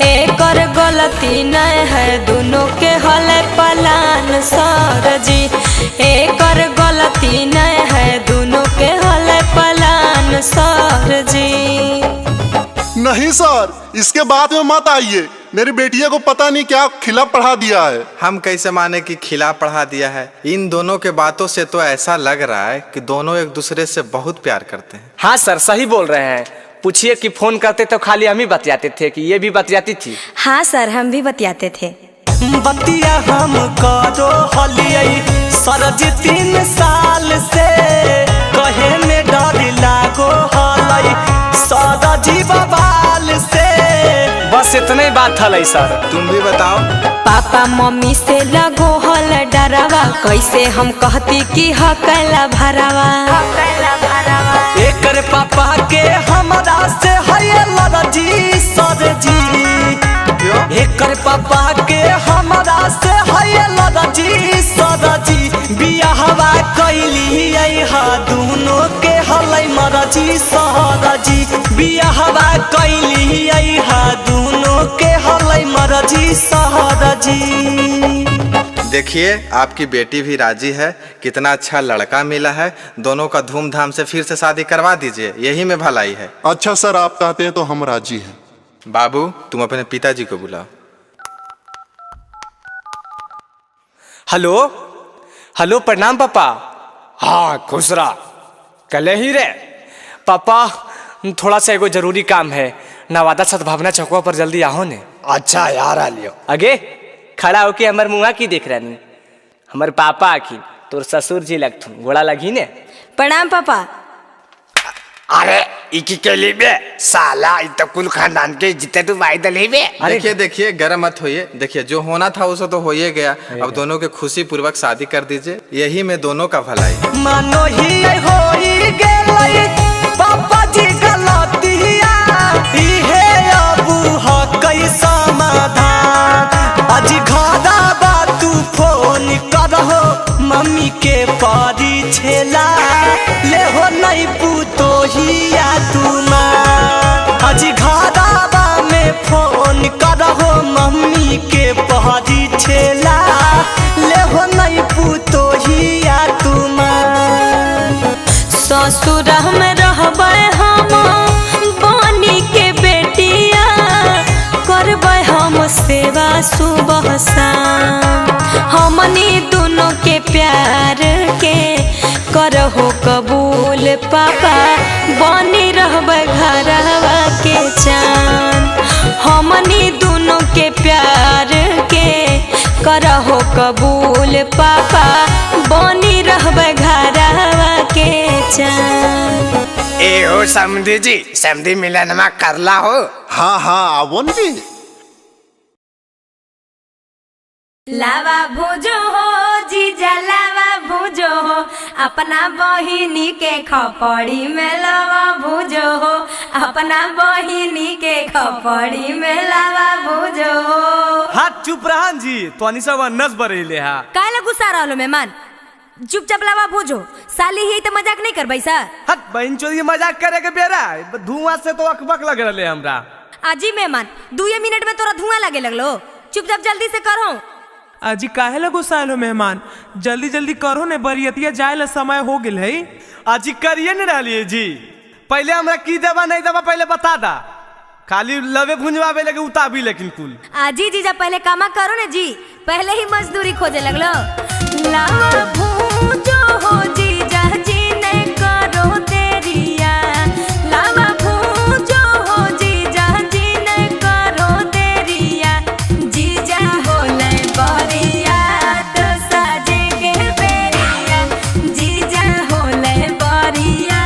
एकर गलती न है दोनों के हल पलान सर जी। एकर गलती न है दोनों के हल पलान सर जी। नहीं सर, इसके बाद में मत आइए, मेरी बेटिया को पता नहीं क्या खिला पढ़ा दिया है। हम कैसे माने कि खिला पढ़ा दिया है? इन दोनों के बातों से तो ऐसा लग रहा है कि दोनों एक दूसरे से बहुत प्यार करते हैं। हाँ सर सही बोल रहे हैं। पूछिए कि फोन करते तो खाली हम ही बतियाते थे कि ये भी बतियाती थी? हाँ सर हम भी बतियाते थे। बतिया हम करो हलियई सरज 3 साल से। कहे में डर लागो हलई सरजी बवाल से। बस इतने बात हलै सर। तुम भी बताओ। पापा मम्मी से लगो हल डरावा, कैसे हम कहती कि हकला भरावा। एकर पापा के हमरा से है लड़जी सर जी। एकर पापा के हमरा से है लड़जी सर जी। बियाहवा कैली हा दोनों के हलै मरजी सर जी। बियाहवा कैली हा दोनों के हलै मरजी सर जी। देखिए आपकी बेटी भी राजी है, कितना अच्छा लड़का मिला है। दोनों का धूमधाम से फिर से शादी करवा दीजिए, यही में भलाई है। अच्छा सर, आप कहते हैं तो हम राजी हैं। बाबू तुम अपने पिताजी को बुलाओ। हेलो हेलो, प्रणाम पापा। हाँ खुश रहा। कल ही रे पापा, थोड़ा सा एगो जरूरी काम है, नवादा सद्भावना चौकवा पर जल्दी आओ ने। अच्छा यार आ लियो। आगे खड़ा होके हमार मुँह की देख रही? हमार पापा आखिन तोर ससुर जी लगथुन, गोड़ा लगी ने। प्रणाम पापा। अरे इकी के लिए बे साला, इ तो कुल खानदान के जितने तू वायदा ले बे। देखिए गर्म मत होइए। देखिए जो होना था उसे तो हो ही गया। अब दोनों के खुशी पूर्वक शादी कर दीजिए, यही में दोनों का भलाई। मानो ही होई गेलै पापा जी गलतिया, इहे अबू ह कई समाधान। आज घरा बा तू फोन करहो मम्मी के पारी छेला, ले हो नहीं पूतो हिया तू मां। आज घरा बा में फोन करहो मम्मी के पारी छेला, ले हो नहीं पूतो हिया तू मां। ससुर में रहबै हम बनी के बेटिया, करबै हम सेवा सुबह शाम। हमनी दोनों के प्यार के करहो कबूल पापा बनी रहबे घरवा के चांद हमनी दोनों के प्यार के करहो कबूल पापा बनी रहबे घरवा के चांद। ए हो समधी जी, समधी मिलनमा करला हो। हाँ हाँ आवो न जी। लावा भूजो हो जीजा लावा भूजो हो अपना बहिनी के खपड़ी में लावा भूजो हो अपना बहिनी के खपड़ी में लावा भूजो हो। हाथ चुप रहन जी, तो अनिसा नस बरेले हा। काहे गुस्सा रहलो मेहमान, चुपचाप लावा भूजो। साली ही तो मजाक नहीं कर बैसा। हट बहन चोरी मजाक करे के बेरा, धुआं से तो अकबक लग रहे हमरा। आजी मेहमान 2 मिनट में तोरा धुआं लगे लगलो, चुपचाप जल्दी से करो। अजी काहे ला गुस्साइल हो मेहमान, जल्दी जल्दी करो ने, बरियतिया जाए ला समय हो गेल है। आजी करिए नहीं रही जी, पहले हमरा की देवा नहीं देवा पहले बता दा, खाली लवे भुंजवावे लगे उताबी लेकिन कुल। आजी जीजा पहले कामा करो ने जी, पहले ही मजदूरी खोजे लगलो। लावा भूजो हो जीजा जी ने करो देरिया, लावा भूजो हो जीजा जी ने करो देरिया, जीजा होले बरिया तो साजे के बेरिया, जीजा होले बरिया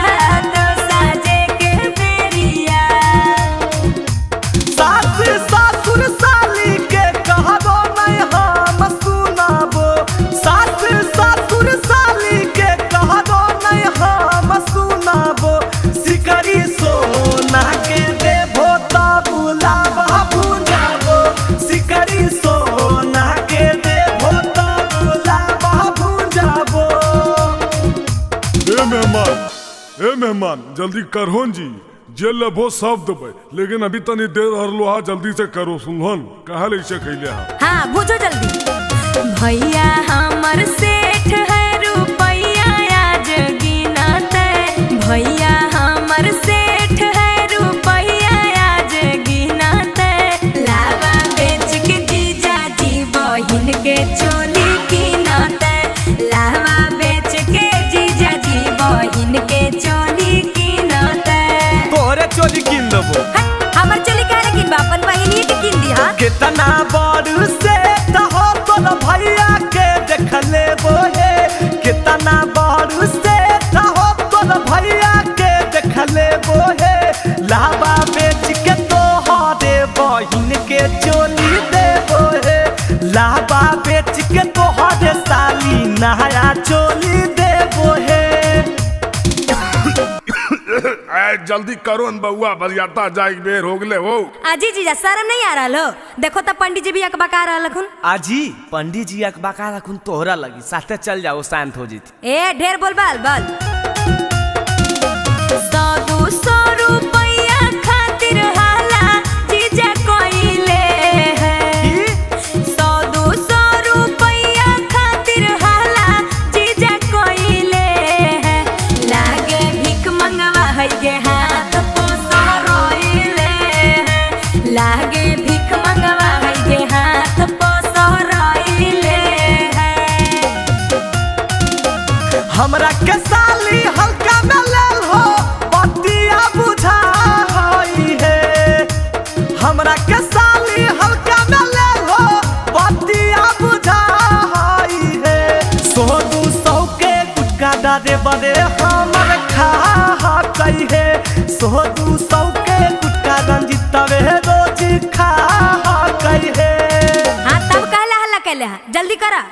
तो साजे के बेरिया। सास सासुर साली के कहबो नहीं हम सुनाबो, सास सासुर साली के कहबो नहीं हम सुनाबो, सिकरी सोना के देबो त बुलावा भुंजाबो, सिकरी सोना के देबो त बुलावा भुंजाबो। ए मेहमान जल्दी करहोन जी, जे लबो सब देबे, लेकिन अभी तनी देर हरलो हा, जल्दी से करो सुनहन, कहा ले से खइले हा। हाँ भूजो जल्दी। भैया हमर सेठ है रुपैया आज गिनते, भैया हमर सेठ है रुपैया आज गिनते, लावा बेच के जीजा जी बहिन के चोली गिनते, लावा बेच के जीजा जी बहिन के चोली गिनते। तोहरे चोली किन देबो। हमर चोली काहे किन बा, अपन बहिनी के किन दिया। कितना बड़ से हो तोर भैया के देख लेबो हे, कितना बड़ से हो तोर भैया के देख लेबो हे, लावा बेच के तोहरे बहिन के चोली देबो हे, लावा बेच के तोहरे साली नया चोली देबो हे। जल्दी करो न बउआ, बरियाता जाए बेर हो गले हो। आजी जीजा शर्म नहीं आ रहा लो, देखो तो पंडित जी भी अकबका रहा लखुन। आजी पंडित जी अकबका रखुन तोहरा लगी, साथे चल जाओ शांत हो जीती। ए ढेर बोल बाल बाल। 100-200 रुपया खातिर हाला जीजा कोइले है, 100-200 रुपया खातिर हाला जीजा कोइले है, लागे भीख मंगवा है के हाथ पोसा रोइले है, लागे भीख मंगवा है के हाथ पोसा रोइले है। हमरा के साली हल्का में लेल हो, बतिया बुझा होई है, हमरा के साली हल्का में लेल हो, बतिया बुझा होई है, 100-200 के गुटका डारे बड़े हमर खा कही है, 100-200 के गुटका रंजितवे रोज खा कही है। हाँ तब कहला हल्ला कहले हा, जल्दी करा।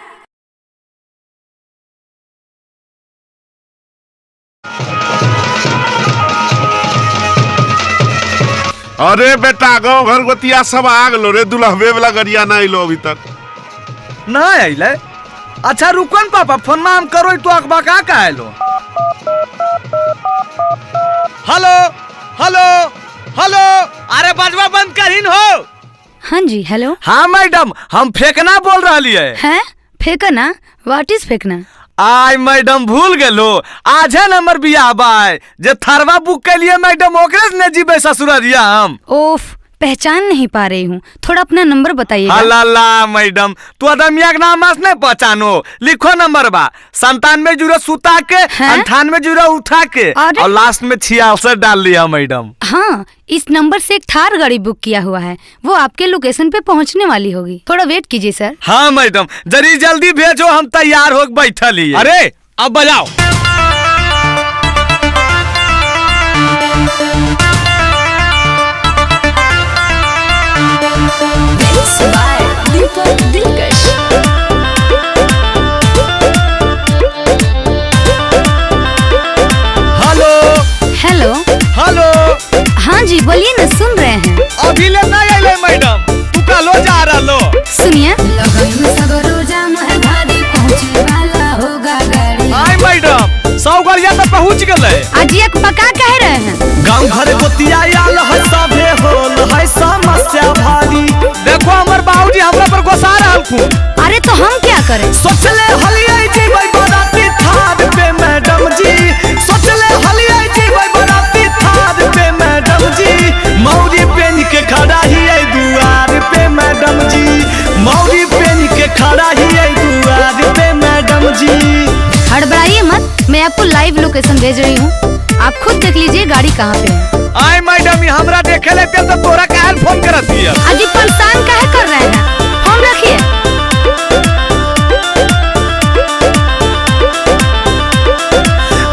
अरे बेटा गाँव घर गोतिया सब आ गलो रे, दुल्हबे वाला गरिया ना आइलो अभी तक। ना आइले? अच्छा रुकन पापा, फोन में हम करो तो अकबका का आइलो। हेलो हेलो हेलो, अरे बजवा बंद करीन हो। हाँ जी हेलो। हाँ मैडम, हम फेंकना बोल रही है। हैं फेंकना? व्हाट इज फेंकना? आय मैडम भूल गेलो, आज है नंबर बियाह बाय जे थरवा बुक के लिए मैडम ओकरे ने जीबे ससुररिया हम। ओफ पहचान नहीं पा रही हूँ, थोड़ा अपना नंबर बताइएगा। हला मैडम, तू आदमिया के नाम नहीं पहचानो। लिखो नंबर बा 97 सुता के 98 उठा के और लास्ट में 66 डाल लिया मैडम। हाँ, इस नंबर से एक थार गाड़ी बुक किया हुआ है, वो आपके लोकेशन पे पहुँचने वाली होगी, थोड़ा वेट कीजिए सर। हाँ मैडम, जरी जल्दी भेजो, हम तैयार हो बैठल ही। अरे अब बजाओ। Hello hello hello. हाँ जी बोलिए ना, सुन रहे हैं। अभी ले नहीं आइले मैडम, तू कालो जा रहा लो। सुनिए। आई मैडम, 100 गाड़िया तो पहुँच गए। आज एक पका कह रहे हैं। गाँव घर गोतिया आल है, सभे होल है समस्या भारी। देखो हमर बाबूजी हमरा पर गुस्सा रहल खूब। अरे तो हम क्या करें? सोचले हलियै जीबै बाराती थार पे मैडम जी, सोचले हलियै जीबै बाराती थार पे मैडम जी। मौरी पेन के खड़ा हियै दुआर पे मैडम जी, मौरी पेन के खड़ा हियै दुआर पे मैडम जी। हड़बड़ाइए मत, मैं आपको लाइव लोकेशन भेज रही हूँ, आप खुद देख लीजिए गाड़ी कहाँ पे है। आई मैडम, ये हमरा देखे लेते तो तोरा काहे फोन करत दिया? अजी परेशान काहे कर रहे हैं, फोन रखिए।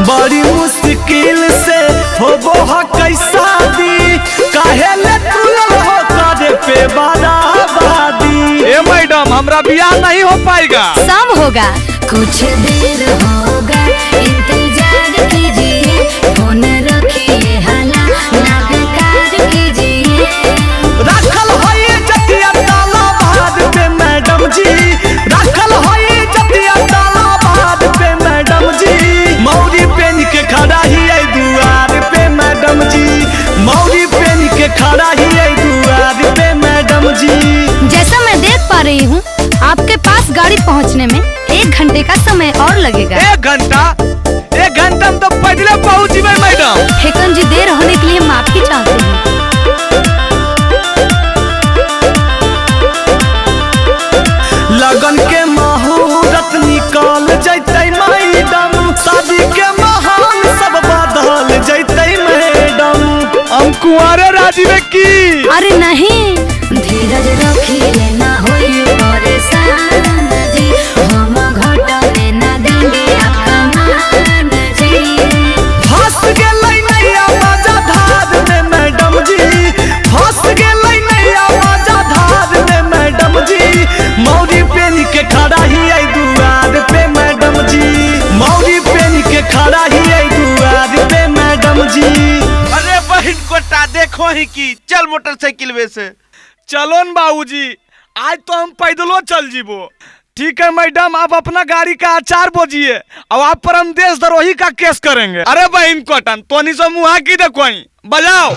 बड़ी मुश्किल से होबो ह कैसा दी, काहे ले तुलल हो करे पे बराबादी। ए मैडम, हमरा बियाह नहीं हो पाएगा। सब होगा, कुछ देर होगा, इंतजार कीजिए, फोन रखिए, हाला ना बेकार कीजिए। रखल है जतिया ताला बाद पे मैडम जी, रखल है जतिया ताला बाद पे मैडम जी। मौरी पेन के खड़ा हियै दुआर पे मैडम जी, मौरी पेन के खड़ा हियै दुआर पे मैडम जी। जैसा मैं देख पा रही हूँ, आपके पास गाड़ी पहुँचने में 1 घंटे का समय और लगेगा। 1 घंटा? 1 घंटा में तो पहले पहुँच गए मैडम। ठेकन जी, देर होने के लिए माफी चाहते हैं। लगन के मुहूर्त निकाल जैते मैडम, शादी के महान सब बदल जैते मैडम। हम कुंवारे राजी में की। अरे नहीं, धीरज रखिए, ना होइए परेशान जी, हम घटने ना देंगे आपका मान जी। फंस गेलै नैया मजा धार में मैडम जी, फंस गेलै नैया मजा धार में मैडम जी। मौरी पेन के खड़ा हियै दुआर पे मैडम जी, मौरी पेन के खड़ा हियै दुआर पे मैडम जी। अरे बहन कोटा देखो ही की, चल मोटरसाइकिल में से। चलो न बाबूजी, आज तो हम पैदलो चल जीबो। ठीक है मैडम, आप अपना गाड़ी का आचार बोझिए, अब आप पर हम देशद्रोही का केस करेंगे। अरे बहन कोटन, तोनी से मुँह की देखो, बजाओ।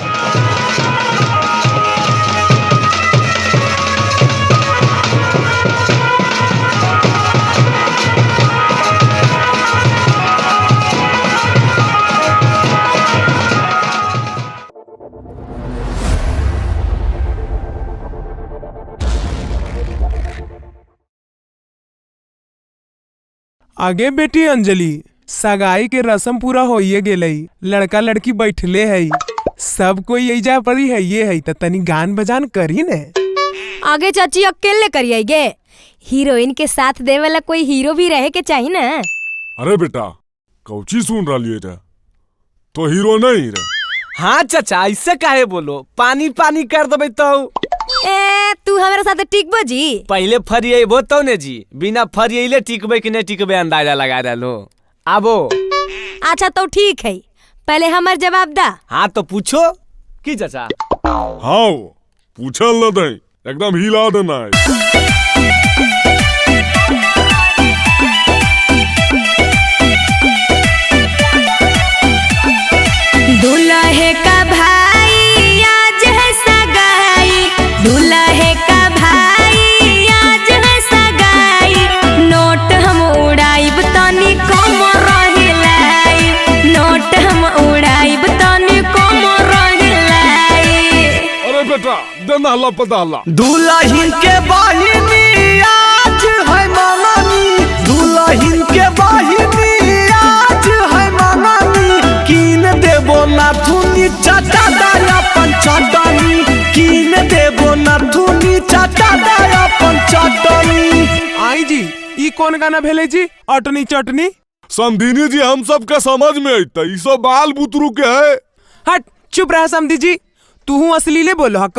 आगे बेटी अंजलि, सगाई के रस्म पूरा होइए गेलई, लड़का लड़की बैठले है, सब कोई एजा परी है, ये है त तनी गान बजान करी ने। आगे चाची अकेले करिए गे, हीरोइन के साथ दे वाला कोई हीरो भी रहे के चाहिए ना। अरे बेटा, कौची सुन रहा लिए तो हीरो नहीं रे। हाँ चाचा, ऐसे काहे बोलो, पानी पानी कर दबे तो। तू हमारे साथ टिकबो जी? पहले फरिएबो तो ने जी, बिना फरिएले टिकबे कि नहीं टिकबे अंदाजा लगा डालो। आबो। अच्छा तो ठीक है, पहले हमार जवाब दा। हाँ तो पूछो की चाचा। हाँ पूछल न दई, एकदम हिला देना है। दूल्हे का भाई आज है सगाई, दूल्हे का भाई आज है सगाई, नोट हम उड़ाइब तनी कम रहिलाई, नोट हम उड़ाइब तनी कम रहिलाई। अरे बेटा के नाला पताला। दुल्हन के बहिनी आज है मननी, दुल्हन के बहिनी आज है मननी, कीन देबो ना धुनी चाचा दाया पंचटनी, कीन देबो ना धुनी चाचा दाया पंचटनी। आई जी ई कौन गाना भेले जी? अटनी चटनी। समधिनी जी हम सब के समझ में अइता, ई सब बाल बुतरू के है। हट चुप रहा समधी जी, तू असलीले बोल हक।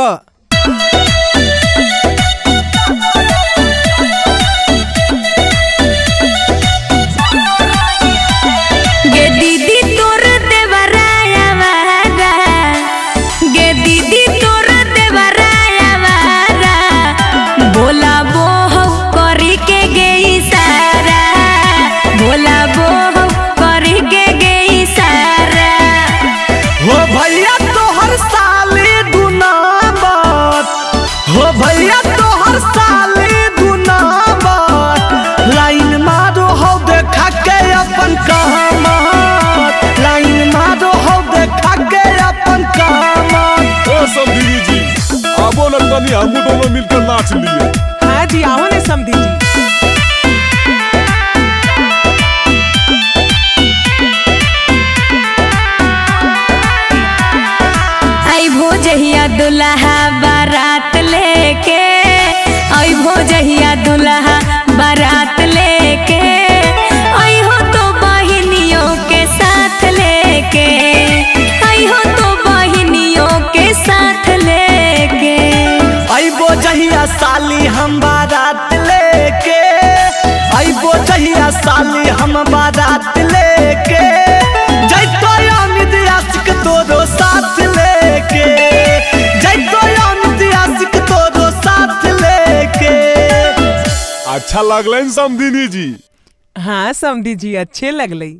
गे दीदी तोर देवराया वारा, गे दीदी तोर देवराया वारा, बोला बोह करी के गई सारा, बोला बोह करी के गई सारा। हो भैया तोहर साली दुनामत, हो भैया तोहर साली दुनामत, लाइन मारो हो देखा के अपन कहमत, लाइन मारो हो देखा के अपन कहमत। ओ समधिनी जी आबो न तनी हम दोनों मिलकर नाच लिए। हाँ जी आओ ने समधी जी। आई भोजहिया दुल्हा बारात लेके, आई भोजहिया दुल्हा बारात लेके, आई हो तो बहिनियों के साथ लेके, आई हो तो बहिनियों के साथ लेके। अइबो जहिया साली हम बारात लेके, अइबो जहिया साली हम बारात लेके, जैतो अमित आशिक तोरो साथ लेके, जैतो अमित आशिक तोरो साथ लेके। अच्छा लगलन समधिनी जी? हाँ समधी जी अच्छे लगलई।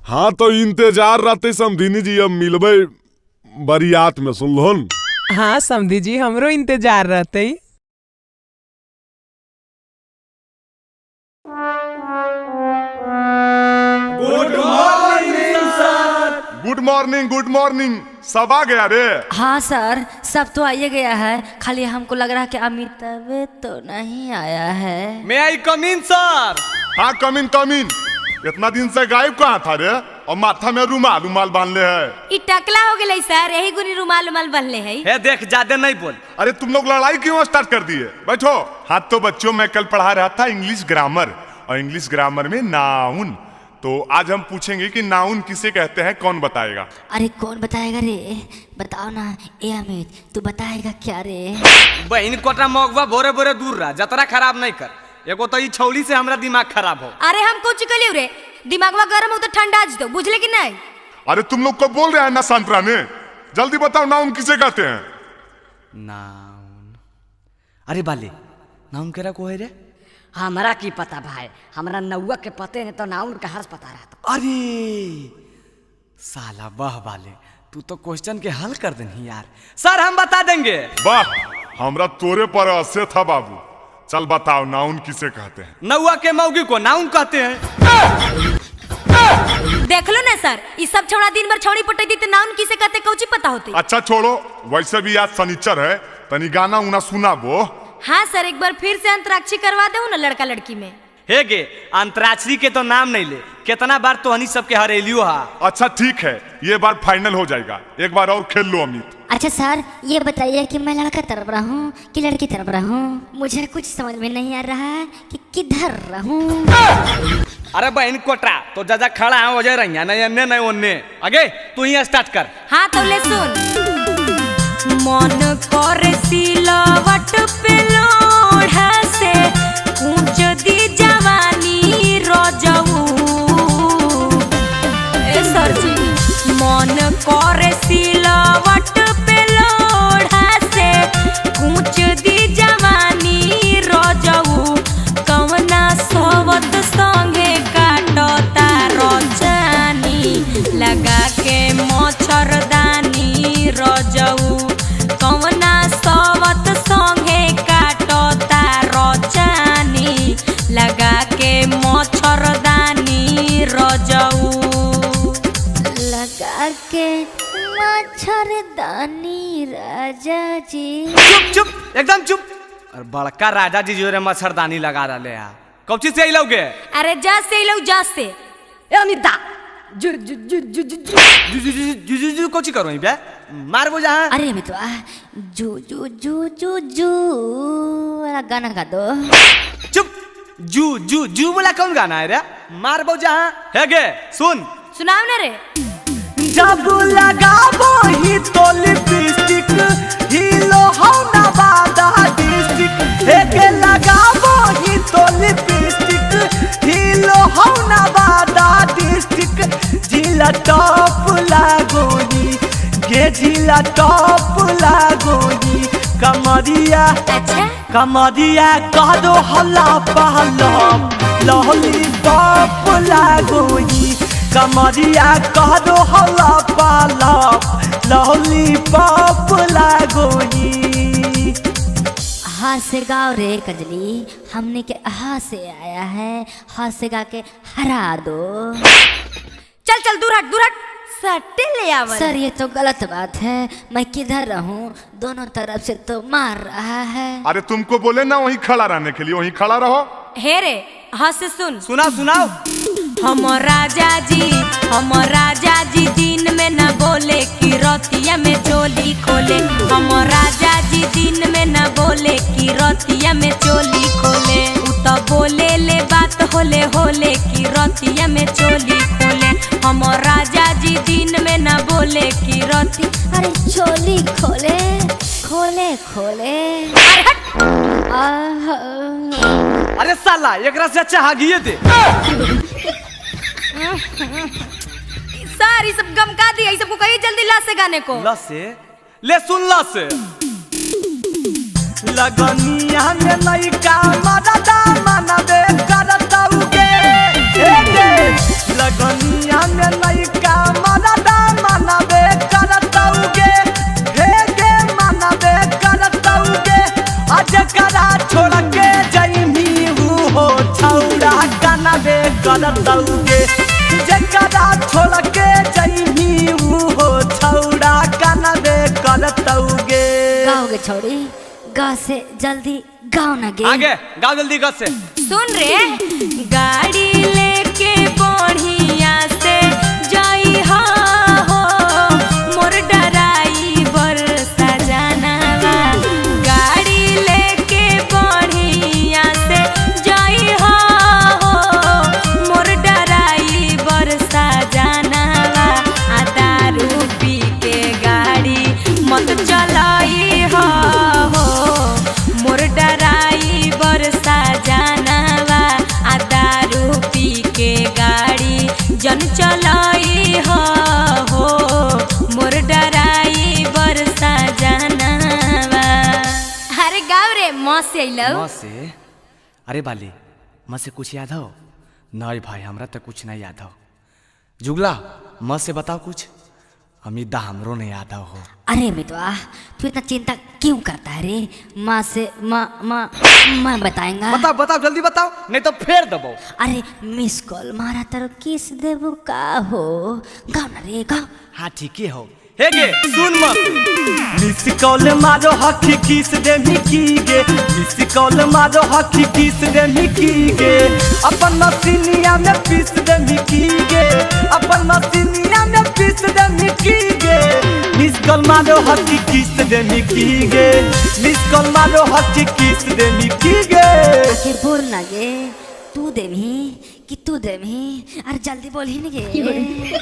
हाँ तो इंतजार रहते समधिनी जी, अब मिलबे बरियात में, सुनलोन। हाँ समधी जी हमरो इंतजार रहते। Good morning sir. Good morning, good morning. सब आ गया रे? हाँ सर सब तो आइए गया है, खाली हमको लग रहा है कि अमिताभ तो नहीं आया है। मैं आई कम इन सर। हाँ कम इन कम इन। इतना दिन से गायब कहाँ था रे? और माथा में रुमाल रुमाल बांधले है। ई टकला हो गई सर, यही गुनी रुमाल रुमाल बनले है। हे देख ज्यादा नहीं बोल। अरे तुम लोग लड़ाई क्यों स्टार्ट कर दिए? बैठो। हाँ तो बच्चों मैं कल पढ़ा रहा था इंग्लिश ग्रामर, और इंग्लिश ग्रामर में नाउन। तो आज हम पूछेंगे कि नाउन किसे कहते हैं, कौन बताएगा? अरे कौन बताएगा रे? बताओ ना। ए अमित तू बताएगा क्या रे? बहन कोटा मौगवा भोरे भोरे दूर रहा, जतरा खराब नहीं कर। एगो तो ई छौली से हमरा दिमाग खराब हो। अरे हम कुछ कलियो रे, दिमागवा गरम हो तो ठंडा आज दो, बुझले कि नहीं? अरे तुम लोग को बोल रहे हैं ना शांत रहने। जल्दी बताओ नाउन किसे कहते हैं? नाउन। अरे बाले नाउन केरा को है रे? हमरा की पता भाई, हमरा नौवा के पते ने तो नाउन का हर्ष पता रहता। अरे साला वाह बाले, तू तो क्वेश्चन के हल कर देनी यार। सर हम बता देंगे। वाह हमरा तोरे पर असर था बाबू। चल बताओ नाउन किसे कहते हैं? नौवा के मौगी को नाउन कहते हैं। देख लो ना सर, ये सब छौड़ा दिन भर छौड़ी पटाई दी तो नाउन किसे कहते कौची पता होती। अच्छा छोड़ो, वैसे भी आज शनिचर है, तनी गाना उना सुनाबो। हाँ सर एक बार फिर से अंतराक्षरी करवा दो ना लड़का लड़की में। हे गे अंतराक्षरी के तो नाम नहीं ले, कितना बार तो हनी सबके हरेलियो हा। अच्छा ठीक है, ये बार फाइनल हो जाएगा, एक बार और खेल लो अमित। अच्छा सर ये बताइए कि मैं लड़का तरफ रहा हूँ कि लड़की तरफ रहा हूँ? मुझे कुछ समझ में नहीं आ रहा है कि किधर रहूँ। अरे बहन कोटा तो जजा खड़ा है वजह रही, नहीं अन्य नहीं ओन्ने। आगे तू ही स्टार्ट कर। हाँ तो ले सुन। मन कर सिलवट पे लोढ़ा से ऊंच दी जवानी रजऊ। ए सर जी मन कर सिलवट पे लोढ़ा से ऊंच दी जवानी रजऊ। कवना सोवत संगे काटता रजानी लगा के मच्छरदानी रजऊ। कवना सोवत संगे का राजा जी। चुप चुप एकदम चुप। और बड़का राजा जी जो रे मच्छरदानी लगा रहे हैं कौची से लोगे? अरे जा से लो जा से। ए अमिता जु जु जु जु जु जु जू कोची करो बे मार बो जहां। अरे मैं तो जू जू जू जू जू वाला गाना गा दो। चुप जू जू जू वाला कौन गाना है रे? मार बो जहां है गे सुन सुनाओ ना रे। जब लगाबो ही तो लिपस्टिक हीलो हो नवादा डिस्ट्रिक्ट एके लगाबो ही तो लिपस्टिक हीलो हो नवादा डिस्ट्रिक्ट जिला टॉप लागोनी गे जिला टॉप लागोनी कमरिया कमरिया कह दो हल्ला पहला लॉलीपॉप लागोनी कमरिया कह दो हल्ला पाला लॉलीपॉप लागोनी। हाथ से गाओ रे कजली हमने के हाथ से आया है हाथ से गा के हरा दो। चल चल दूर हट सट्टे ले आवर। सर ये तो गलत बात है मैं किधर रहूं दोनों तरफ से तो मार रहा है। अरे तुमको बोले ना वहीं खड़ा रहने के लिए वहीं खड़ा रहो। हे रे हाँ से सुन सुनाओ सुनाओ। हम राजा जी दिन में न बोले कि रतिया में चोली खोले। हम राजा जी दिन में न बोले कि रतिया में चोली खोले। उ तो बोले ले बात होले होले कि रतिया में चोली खोले। हम राजा जी दिन में न बोले कि रति अरे चोली खोले खोले खोले। अरे साला एकरा से अच्छा हागिए दे। सारी सब गम का दिया सबको कही जल्दी ला से गाने को। ला से ले सुन ला से लगनिया में लइका मरदा मनबे करतौगे हे गे लगनिया में लइका मरदा मनबे करतौगे हे गे मनबे करतौगे अजकरा छोड़ के जइमी हो छौड़ा कनबे करतौगे जकरा छोड़ के जइमी हो छौड़ा कनबे करतौगे। गाओगे छोड़ी गा से जल्दी गाओ ना गे आगे गाओ जल्दी गा से। सुन रे गाड़ी लेके बढ़िया से जाई हो मोर डराइवर सजनवा। गाड़ी लेके बढ़िया से जाई हो मोर डराइवर सजनवा। आ दारू पी के गाड़ी मत चलाई हो मोर डराइवर सजनवा। आ दारू पी के गाड़ी जन चलाई हो मोर डराइवर सजनवा। अरे गाँव रे माँ से अइलो। माँ से अरे बाली माँ से कुछ याद हो? नहीं भाई हमरा तो कुछ नहीं याद हो। जुगला माँ से बताओ कुछ। अमिता हमरो नहीं याद हो। अरे मितवा तू इतना चिंता क्यों करता है रे? माँ से माँ बताएंगा। बताओ बताओ जल्दी बताओ नहीं तो फेर दबो। अरे मिस कॉल मारा तारो किस देबो का हो गाओ ना रे गाओ। हाँ ठीक है हो हे गे सुन मत मिस कॉल मारो हकी किस दे मिकी गे मिस कॉल मारो हकी किस दे मिकी गे अपन मसीनिया में पीस दे मिकी गे अपन मसीनिया में पीस दे मिकी गे मिस कॉल मारो हकी किस दे मिकी गे मिस कॉल मारो हकी किस दे मिकी गे। आखिर बोल ना गे तू देमी कि तू देमी अरे जल्दी बोल ही नहीं गे।